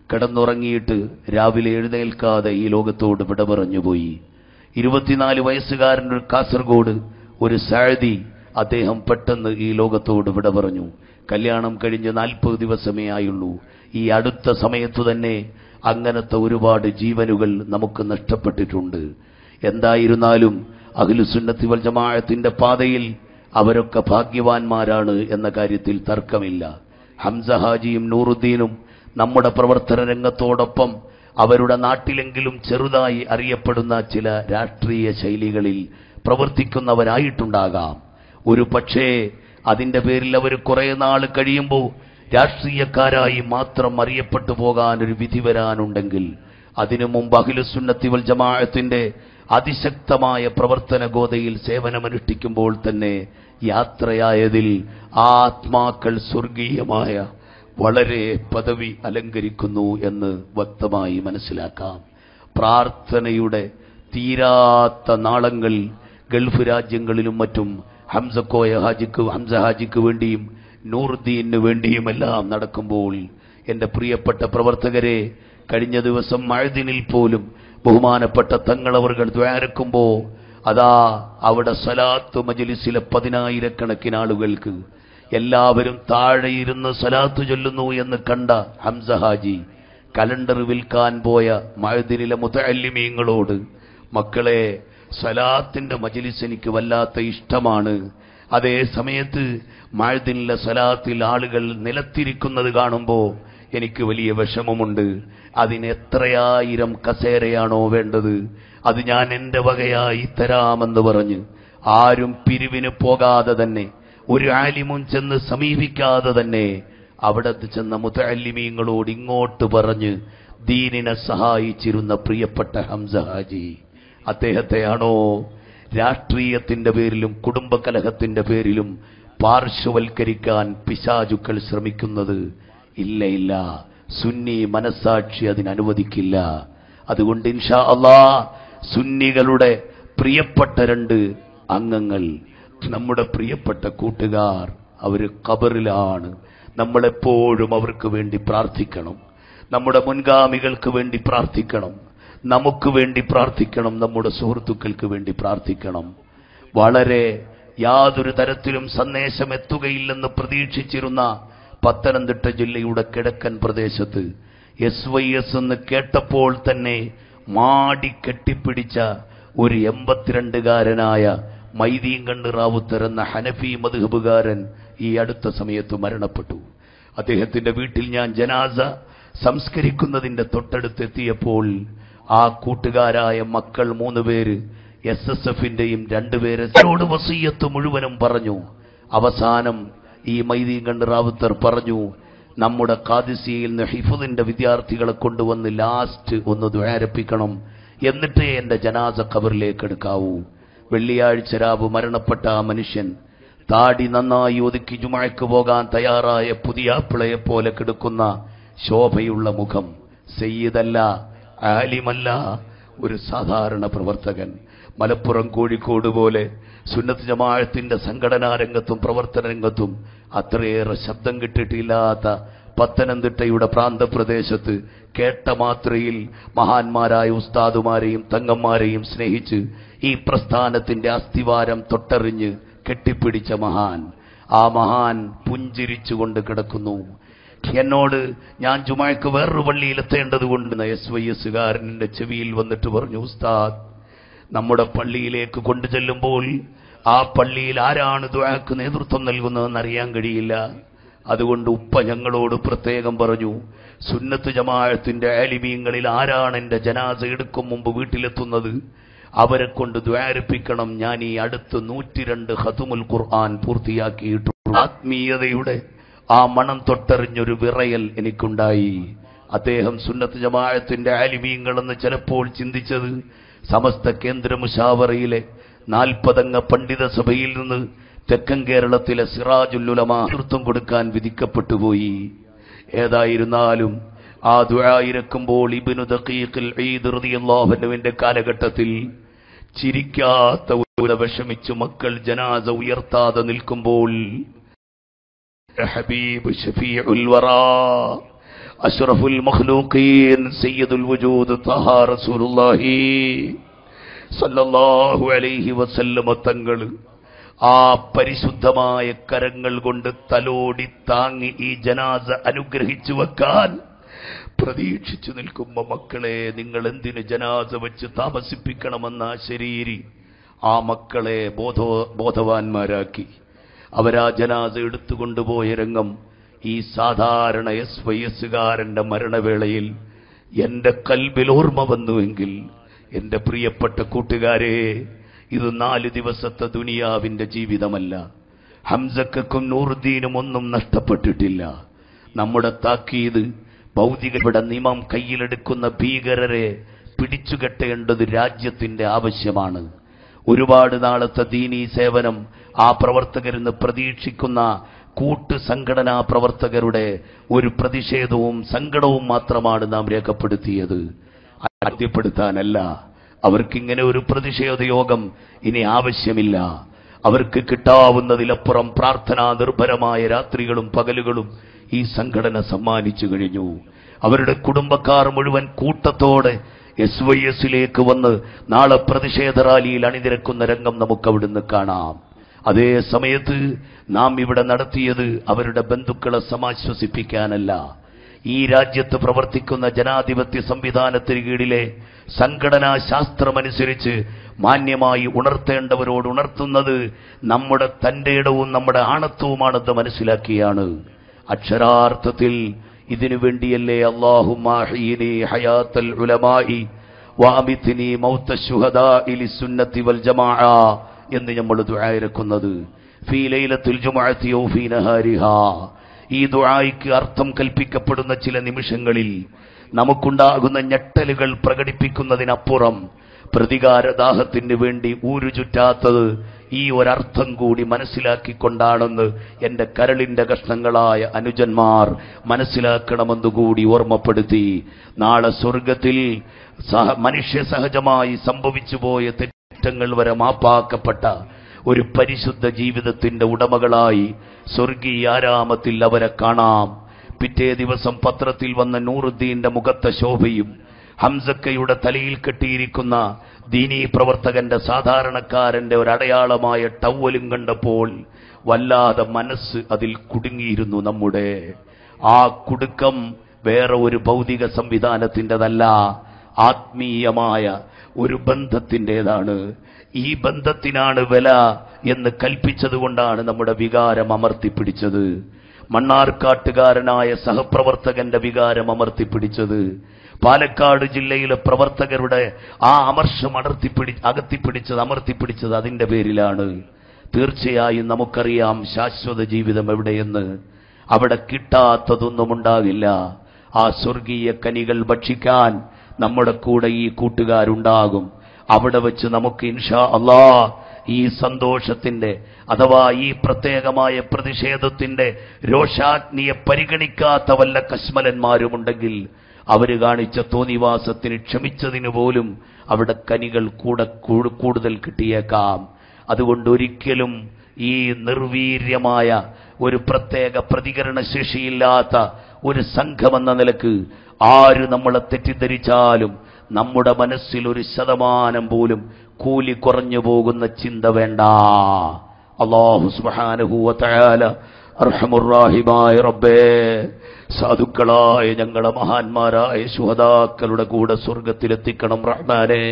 കിടന്നുറങ്ങിയിട്ട് രാവിലെ എഴുന്നേൽക്കാതെ ഈ ലോകത്തോട് വിട പറഞ്ഞുപോയി. 24 വയസ്സുകാരനൊരു കാസർഗോഡ് ഒരു സഅദി, അദ്ദേഹം പെട്ടെന്ന് ഈ ലോകത്തോട് വിട പറഞ്ഞു. കല്യാണം കഴിഞ്ഞ് 40 ദിവസമേ ആയുള്ളൂ. ഈ അടുത്ത സമയത്തു തന്നെ അങ്ങനത്തെ ഒരുപാട് ജീവനുകൾ നമുക്ക് നഷ്ടപ്പെട്ടിട്ടുണ്ട്. എന്തായിരുന്നാലും അഹ്ലുസുന്നത്തി വൽ ജമാഅത്തിന്റെ പാതയിൽ അവരൊക്കെ ഭാഗ്യവാന്മാരാണ് എന്ന കാര്യത്തിൽ തർക്കമില്ല. ഹംസ ഹാജിയും നൂറുദ്ദീനും നമ്മുടെ പ്രവർത്തന രംഗത്തോടൊപ്പം അവരുടെ നാട്ടിലെങ്കിലും ചെറുതായി അറിയപ്പെടുന്ന ചില രാഷ്ട്രീയ ശൈലികളിൽ പ്രവർത്തിക്കുന്നവരായിട്ടുണ്ടാകാം. ഒരു പക്ഷേ അതിന്റെ പേരിൽ അവർ കുറെ നാൾ കഴിയുമ്പോൾ രാഷ്ട്രീയക്കാരായി മാത്രം അറിയപ്പെട്ടു പോകാൻ ഒരു വിധി വരാനുണ്ടെങ്കിൽ അതിനു മുമ്പ് അഹ്ലുസുന്നത്തി വൽ ജമാഅത്തിന്റെ അതിശക്തമായ പ്രവർത്തന ഗോതയിൽ സേവനമനുഷ്ഠിക്കുമ്പോൾ തന്നെ യാത്രയായതിൽ ആത്മാക്കൾ സ്വർഗീയമായ വളരെ പദവി അലങ്കരിക്കുന്നു എന്ന് വ്യക്തമായി മനസ്സിലാക്കാം. പ്രാർത്ഥനയുടെ തീരാത്ത നാളങ്ങൾ ഗൾഫ് രാജ്യങ്ങളിലും മറ്റും ഹംസ ഹാജിക്ക് വേണ്ടിയും നൂറുദ്ദീനു വേണ്ടിയുമെല്ലാം നടക്കുമ്പോൾ എന്റെ പ്രിയപ്പെട്ട പ്രവർത്തകരെ, കഴിഞ്ഞ ദിവസം മഅദിനിൽ പോലും ബഹുമാനപ്പെട്ട തങ്ങളവர்கள் ദ്വാരക്കുമ്പോ അതാ അവിടെ സലാത്ത് മജ്ലിസിലെ 10,000 ആളുകൾക്ക് എല്ലാവരും താഴെ ഇരുന്ന് സലാത്ത് ചൊല്ലുന്നു എന്ന് കണ്ട ഹംസ ഹാജി കലണ്ടർ വിൽക്കാൻ പോയ മഅദിനിലെ മുതഅല്ലിമീങ്ങളോട്, മക്കളെ, സലാത്തിന്റെ മജ്ലിസ് എനിക്ക് വല്ലാത്ത ഇഷ്ടമാണ്. അതേ സമയത്ത് മഅദിനിലെ സലാത്തിൽ ആളുകൾ നിലത്തിരിക്കുന്നത് കാണുമ്പോൾ എനിക്ക് വലിയ വിഷമമുണ്ട്. അതിന് എത്രയായിരം കസേരയാണോ വേണ്ടത് അത് ഞാൻ എന്റെ വകയായി തരാമെന്ന് പറഞ്ഞ് ആരും പിരിവിന് പോകാതെ തന്നെ, ഒരു ആലിമും ചെന്ന് സമീപിക്കാതെ തന്നെ അവിടെ ചെന്ന മുതഅല്ലിമീങ്ങളോട് ഇങ്ങോട്ട് പറഞ്ഞ് ദീനിനെ സഹായിച്ചിരുന്ന പ്രിയപ്പെട്ട ഹംസ ഹാജി, അദ്ദേഹത്തെയാണോ രാഷ്ട്രീയത്തിന്റെ പേരിലും കുടുംബകലഹത്തിന്റെ പേരിലും പാർശ്വവൽക്കരിക്കാൻ പിശാചുക്കൾ ശ്രമിക്കുന്നത്? ഇല്ല, സുന്നി മനസ്സാക്ഷി അതിനനുവദിക്കില്ല. അതുകൊണ്ട് ഇൻഷാ അല്ലാഹ് സുന്നികളുടെ പ്രിയപ്പെട്ട 2 അംഗങ്ങൾ, നമ്മുടെ പ്രിയപ്പെട്ട കൂട്ടുകാർ, അവർ ഖബറിലാണ്. നമ്മളെപ്പോഴും അവർക്ക് വേണ്ടി പ്രാർത്ഥിക്കണം. നമ്മുടെ മുൻഗാമികൾക്ക് വേണ്ടി പ്രാർത്ഥിക്കണം. നമുക്ക് വേണ്ടി പ്രാർത്ഥിക്കണം. നമ്മുടെ സുഹൃത്തുക്കൾക്ക് വേണ്ടി പ്രാർത്ഥിക്കണം. വളരെ യാതൊരു തരത്തിലും സന്ദേശം എത്തുകയില്ലെന്ന് പ്രതീക്ഷിച്ചിരുന്ന പത്തനംതിട്ട ജില്ലയുടെ കിഴക്കൻ പ്രദേശത്ത് SYS എന്ന് കേട്ടപ്പോൾ തന്നെ മാടി കെട്ടിപ്പിടിച്ച ഒരു 82-കാരനായ മൈദീൻകണ്ണ് റാവുത്തർ എന്ന ഹനഫി മദ്ഹബുകാരൻ ഈ അടുത്ത സമയത്ത് മരണപ്പെട്ടു. അദ്ദേഹത്തിന്റെ വീട്ടിൽ ഞാൻ ജനാസ സംസ്കരിക്കുന്നതിന്റെ തൊട്ടടുത്തെത്തിയപ്പോൾ ആ കൂട്ടുകാരായ മക്കൾ 3 പേര് SSFന്റെയും 2 പേര് എന്നോട് വസിയത്ത് മുഴുവനും പറഞ്ഞു. അവസാനം ഈ മൈദീൻകണ്ണ് റാവുത്തർ പറഞ്ഞു, നമ്മുടെ ഖാദിസിയയിൽ നിന്ന് ഹിഫ്ദിന്റെ വിദ്യാർത്ഥികളെ കൊണ്ടുവന്ന് ലാസ്റ്റ് ഒന്ന് ദ്വാരപ്പിക്കണം, എന്നിട്ടേ എന്റെ ജനാസ ഖബറിലേക്ക് എടുക്കാവൂ. വെള്ളിയാഴ്ച രാവ് മരണപ്പെട്ട ആ മനുഷ്യൻ താടി നന്നായി ഒതുക്കി ജുമഅക്ക് പോകാൻ തയ്യാറായ പുതിയാപ്പിളയെ പോലെ കിടക്കുന്ന ശോഭയുള്ള മുഖം, സയ്യിദല്ല, ആലിമല്ല, ഒരു സാധാരണ പ്രവർത്തകൻ. മലപ്പുറം കോഴിക്കോട് പോലെ സുന്നത്ത് ജമാഅത്തിന്റെ സംഘടനാ രംഗത്തും പ്രവർത്തന രംഗത്തും അത്രയേറെ ശബ്ദം കിട്ടിയിട്ടില്ലാത്ത പത്തനംതിട്ടയുടെ പ്രാന്തപ്രദേശത്ത് കേട്ട മാത്രയിൽ മഹാന്മാരായ ഉസ്താദുമാരെയും തങ്ങന്മാരെയും സ്നേഹിച്ച് ഈ പ്രസ്ഥാനത്തിന്റെ അസ്ഥിവാരം തൊട്ടറിഞ്ഞ് കെട്ടിപ്പിടിച്ച മഹാൻ. ആ മഹാൻ പുഞ്ചിരിച്ചുകൊണ്ട് കിടക്കുന്നു. എന്നോട് ഞാൻ ജുമാക്ക് വേറൊരു പള്ളിയിൽ എത്തേണ്ടത് കൊണ്ട് SYSകാരൻ്റെ ചെവിയിൽ വന്നിട്ട് പറഞ്ഞു, ഉസ്താദ്, നമ്മുടെ പള്ളിയിലേക്ക് കൊണ്ടു ചെല്ലുമ്പോൾ ആ പള്ളിയിൽ ആരാണ് ദുആക്ക് നേതൃത്വം നൽകുന്നതെന്ന് അറിയാൻ കഴിയില്ല. അതുകൊണ്ട് ഉപ്പ ഞങ്ങളോട് പ്രത്യേകം പറഞ്ഞു, സുന്നത്ത് ജമാഅത്തിന്റെ ആലിമീങ്ങളിൽ ആരാണ് എൻ്റെ ജനാസ എടുക്കും മുമ്പ് വീട്ടിലെത്തുന്നത് അവരെ കൊണ്ട് ദ്വാരിപ്പിക്കണം. ഞാൻ ഈ അടുത്ത് 102 ഖത്മുൽ ഖുർആൻ പൂർത്തിയാക്കിയിട്ടുണ്ട്. ആത്മീയതയുടെ ആ മണം തൊട്ടറിഞ്ഞൊരു വിറയൽ എനിക്കുണ്ടായി. അദ്ദേഹം സുന്നത്ത് ജമാഅത്തിന്റെ ആലിമീങ്ങളെന്ന് ചിലപ്പോൾ ചിന്തിച്ചത് സമസ്ത കേന്ദ്ര മുശാവറയിലെ 40 അംഗ പണ്ഡിത സഭയിൽ നിന്ന് തെക്കൻ കേരളത്തിലെ സിറാജുൽ ഉലമ നേതൃത്വം കൊടുക്കാൻ വിധിക്കപ്പെട്ടുപോയി. ഏതായിരുന്നാലും ആ ദുആ ഇറക്കുമ്പോൾ ഇബ്നു ദഖീഖിൽ ഈദ് റളിയല്ലാഹു അൻഹുവിന്റെ കാലഘട്ടത്തിൽ ചിരിക്കാത്ത ഒരു വിഷമിച്ചു മക്കൾ ജനാസ ഉയർത്താതെ നിൽക്കുമ്പോൾ ഹബീബ് ശഫീഉൽ വറാ അഷ്റഫുൽ മഖ്ലൂഖീൻ സയ്യിദുൽ വജൂദ് തഹ റസൂലുള്ളാഹി സല്ലല്ലാഹു അലൈഹി വസല്ലം തങ്ങൾ ആ പരിശുദ്ധമായ കരങ്ങൾ കൊണ്ട് തലോടി താങ്ങി ഈ ജനാസ അനുഗ്രഹിച്ചു വെക്കാൻ പ്രതീക്ഷിച്ചു നിൽക്കുമ്പോ, മക്കളെ നിങ്ങൾ എന്തിന് ജനാസ വെച്ച് താമസിപ്പിക്കണമെന്ന ശരീരി ആ മക്കളെ ബോധവാന്മാരാക്കി. അവരാ ജനാസ എടുത്തുകൊണ്ടുപോയ രംഗം ഈ സാധാരണ SYSകാരന്റെ മരണവേളയിൽ എന്റെ കൽബിൽ ഓർമ്മ വന്നുവെങ്കിൽ, എന്റെ പ്രിയപ്പെട്ട കൂട്ടുകാരെ, ഇത് 4 ദിവസത്തെ ദുനിയാവിന്റെ ജീവിതമല്ല. ഹംസക്കും നൂറുദ്ദീനും ഒന്നും നഷ്ടപ്പെട്ടിട്ടില്ല. നമ്മുടെ താക്കീത് ഭൗതികയുടെ നിയമം കയ്യിലെടുക്കുന്ന ഭീകരരെ പിടിച്ചുകെട്ടേണ്ടത് രാജ്യത്തിന്റെ ആവശ്യമാണ്. ഒരുപാട് നാളത്തെ ദീനീ സേവനം ആ പ്രവർത്തകരിന്ന് പ്രതീക്ഷിക്കുന്ന കൂട്ട് സംഘടനാ പ്രവർത്തകരുടെ ഒരു പ്രതിഷേധവും സങ്കടവും മാത്രമാണ് നാം രേഖപ്പെടുത്തിയത്. ആദ്യപ്പെടുത്താനല്ല. അവർക്കിങ്ങനെ ഒരു പ്രതിഷേധ യോഗം ഇനി ആവശ്യമില്ല. അവർക്ക് കിട്ടാവുന്നതിലപ്പുറം പ്രാർത്ഥനാ നിർഭരമായ രാത്രികളും പകലുകളും ഈ സംഘടന സമ്മാനിച്ചു കഴിഞ്ഞു. അവരുടെ കുടുംബക്കാർ മുഴുവൻ കൂട്ടത്തോടെ SYSലേക്ക് വന്ന് നാളെ പ്രതിഷേധ റാലിയിൽ അണിനിരക്കുന്ന രംഗം നമുക്ക് അവിടുന്ന് കാണാം. അതേ സമയത്ത് നാം ഇവിടെ നടത്തിയത് അവരുടെ ബന്ധുക്കളെ സമാശ്വസിപ്പിക്കാനല്ല, ഈ രാജ്യത്ത് പ്രവർത്തിക്കുന്ന ജനാധിപത്യ സംവിധാനത്തിന് കീഴിലെ സംഘടനാ ശാസ്ത്രമനുസരിച്ച് മാന്യമായി ഉണർത്തേണ്ടവരോട് ഉണർത്തുന്നത് നമ്മുടെ തന്റെ ഇടവും നമ്മുടെ ആണത്വവുമാണെന്ന് മനസ്സിലാക്കിയാണ്. അക്ഷരാർത്ഥത്തിൽ ഇതിനു വേണ്ടിയല്ലേ അല്ലാഹുമ്മ അഹ്യിനി ഹയാത്തൽ ഉലമായി വഅമിത്നി മൗതശ് ശുഹദാഇ ലിസുന്നത്തി വൽ ജമാഅ എന്ന് നമ്മൾ ദുആ ഇറക്കുന്നത്. ഫീ ലൈലത്തുൽ ജുമുഅത്തി ഔ ഫീ നഹാരിഹാ. ഈ ദുആയ്ക്ക് അർത്ഥം കൽപ്പിക്കപ്പെടുന്ന ചില നിമിഷങ്ങളിൽ നമുക്കുണ്ടാകുന്ന ഞെട്ടലുകൾ പ്രകടിപ്പിക്കുന്നതിനപ്പുറം പ്രതികാരദാഹത്തിന് വേണ്ടി ഊരുചുറ്റാത്തത് ഈ ഒരർത്ഥം കൂടി മനസ്സിലാക്കിക്കൊണ്ടാണെന്ന് എന്റെ കരളിന്റെ കഷ്ണങ്ങളായ അനുജന്മാർ മനസ്സിലാക്കണമെന്നുകൂടി ഓർമ്മപ്പെടുത്തി. നാളെ സ്വർഗത്തിൽ മനുഷ്യ സഹജമായി സംഭവിച്ചു പോയ തെറ്റങ്ങൾ വരെ മാപ്പാക്കപ്പെട്ട ഒരു പരിശുദ്ധ ജീവിതത്തിന്റെ ഉടമകളായി സ്വർഗീയ ആരാമത്തിൽ അവരെ കാണാം. പിറ്റേ ദിവസം പത്രത്തിൽ വന്ന നൂറുദ്ദീന്റെ മുഖത്തെ ശോഭയും ഹംസക്കയുടെ തലയിൽ കെട്ടിയിരിക്കുന്ന ദീനീ പ്രവർത്തകന്റെ സാധാരണക്കാരന്റെ ഒരടയാളമായ ടവലും കണ്ടപ്പോൾ വല്ലാതെ മനസ്സ് അതിൽ കുടുങ്ങിയിരുന്നു. നമ്മുടെ ആ കുടുക്കം വേറെ ഒരു ഭൗതിക സംവിധാനത്തിൻ്റെതല്ല, ആത്മീയമായ ഒരു ബന്ധത്തിൻ്റെതാണ്. ഈ ബന്ധത്തിനാണ് വില എന്ന് കൽപ്പിച്ചതുകൊണ്ടാണ് നമ്മുടെ വികാരം അമർത്തിപ്പിടിച്ചത്. മണ്ണാർക്കാട്ടുകാരനായ സഹപ്രവർത്തകന്റെ വികാരം അമർത്തിപ്പിടിച്ചത്, പാലക്കാട് ജില്ലയിലെ പ്രവർത്തകരുടെ ആ അമർഷം അമർത്തിപ്പിടിച്ചത് അതിന്റെ പേരിലാണ്. തീർച്ചയായും നമുക്കറിയാം ശാശ്വത ജീവിതം എവിടെയെന്ന്. അവിടെ കിട്ടാത്തതൊന്നും ഉണ്ടാകില്ല. ആ സ്വർഗീയ കനികൾ ഭക്ഷിക്കാൻ നമ്മുടെ കൂടെ ഈ കൂട്ടുകാരുണ്ടാകും. അവിടെ വെച്ച് നമുക്ക് ഇൻഷാ അല്ലാഹ് ഈ സന്തോഷത്തിന്റെ അഥവാ ഈ പ്രത്യേകമായ പ്രതിഷേധത്തിന്റെ രോഷാഗ്നിയെ പരിഗണിക്കാത്ത വല്ല കശ്മലന്മാരുമുണ്ടെങ്കിൽ അവര് കാണിച്ച തോന്നിവാസത്തിന് ക്ഷമിച്ചതിന് പോലും അവിടെ കനികൾ കൂടുതൽ കിട്ടിയേക്കാം. അതുകൊണ്ട് ഒരിക്കലും ഈ നിർവീര്യമായ ഒരു പ്രത്യേക പ്രതികരണശേഷിയില്ലാത്ത ഒരു സംഘമെന്ന നിലക്ക് ആര് നമ്മളെ തെറ്റിദ്ധരിച്ചാലും നമ്മുടെ മനസ്സിൽ 1% പോലും കൂലി കുറഞ്ഞു പോകുന്ന ചിന്ത വേണ്ട. അല്ലാഹു സുബ്ഹാനഹു വ തആല അർഹമുർ-റഹീമായ റബ്ബേ, സാധുക്കളായ ഞങ്ങളെ മഹാന്മാരായ ശുഹദാക്കളുടെ കൂടെ സ്വർഗത്തിലെത്തിക്കണം റഹ്മാനേ.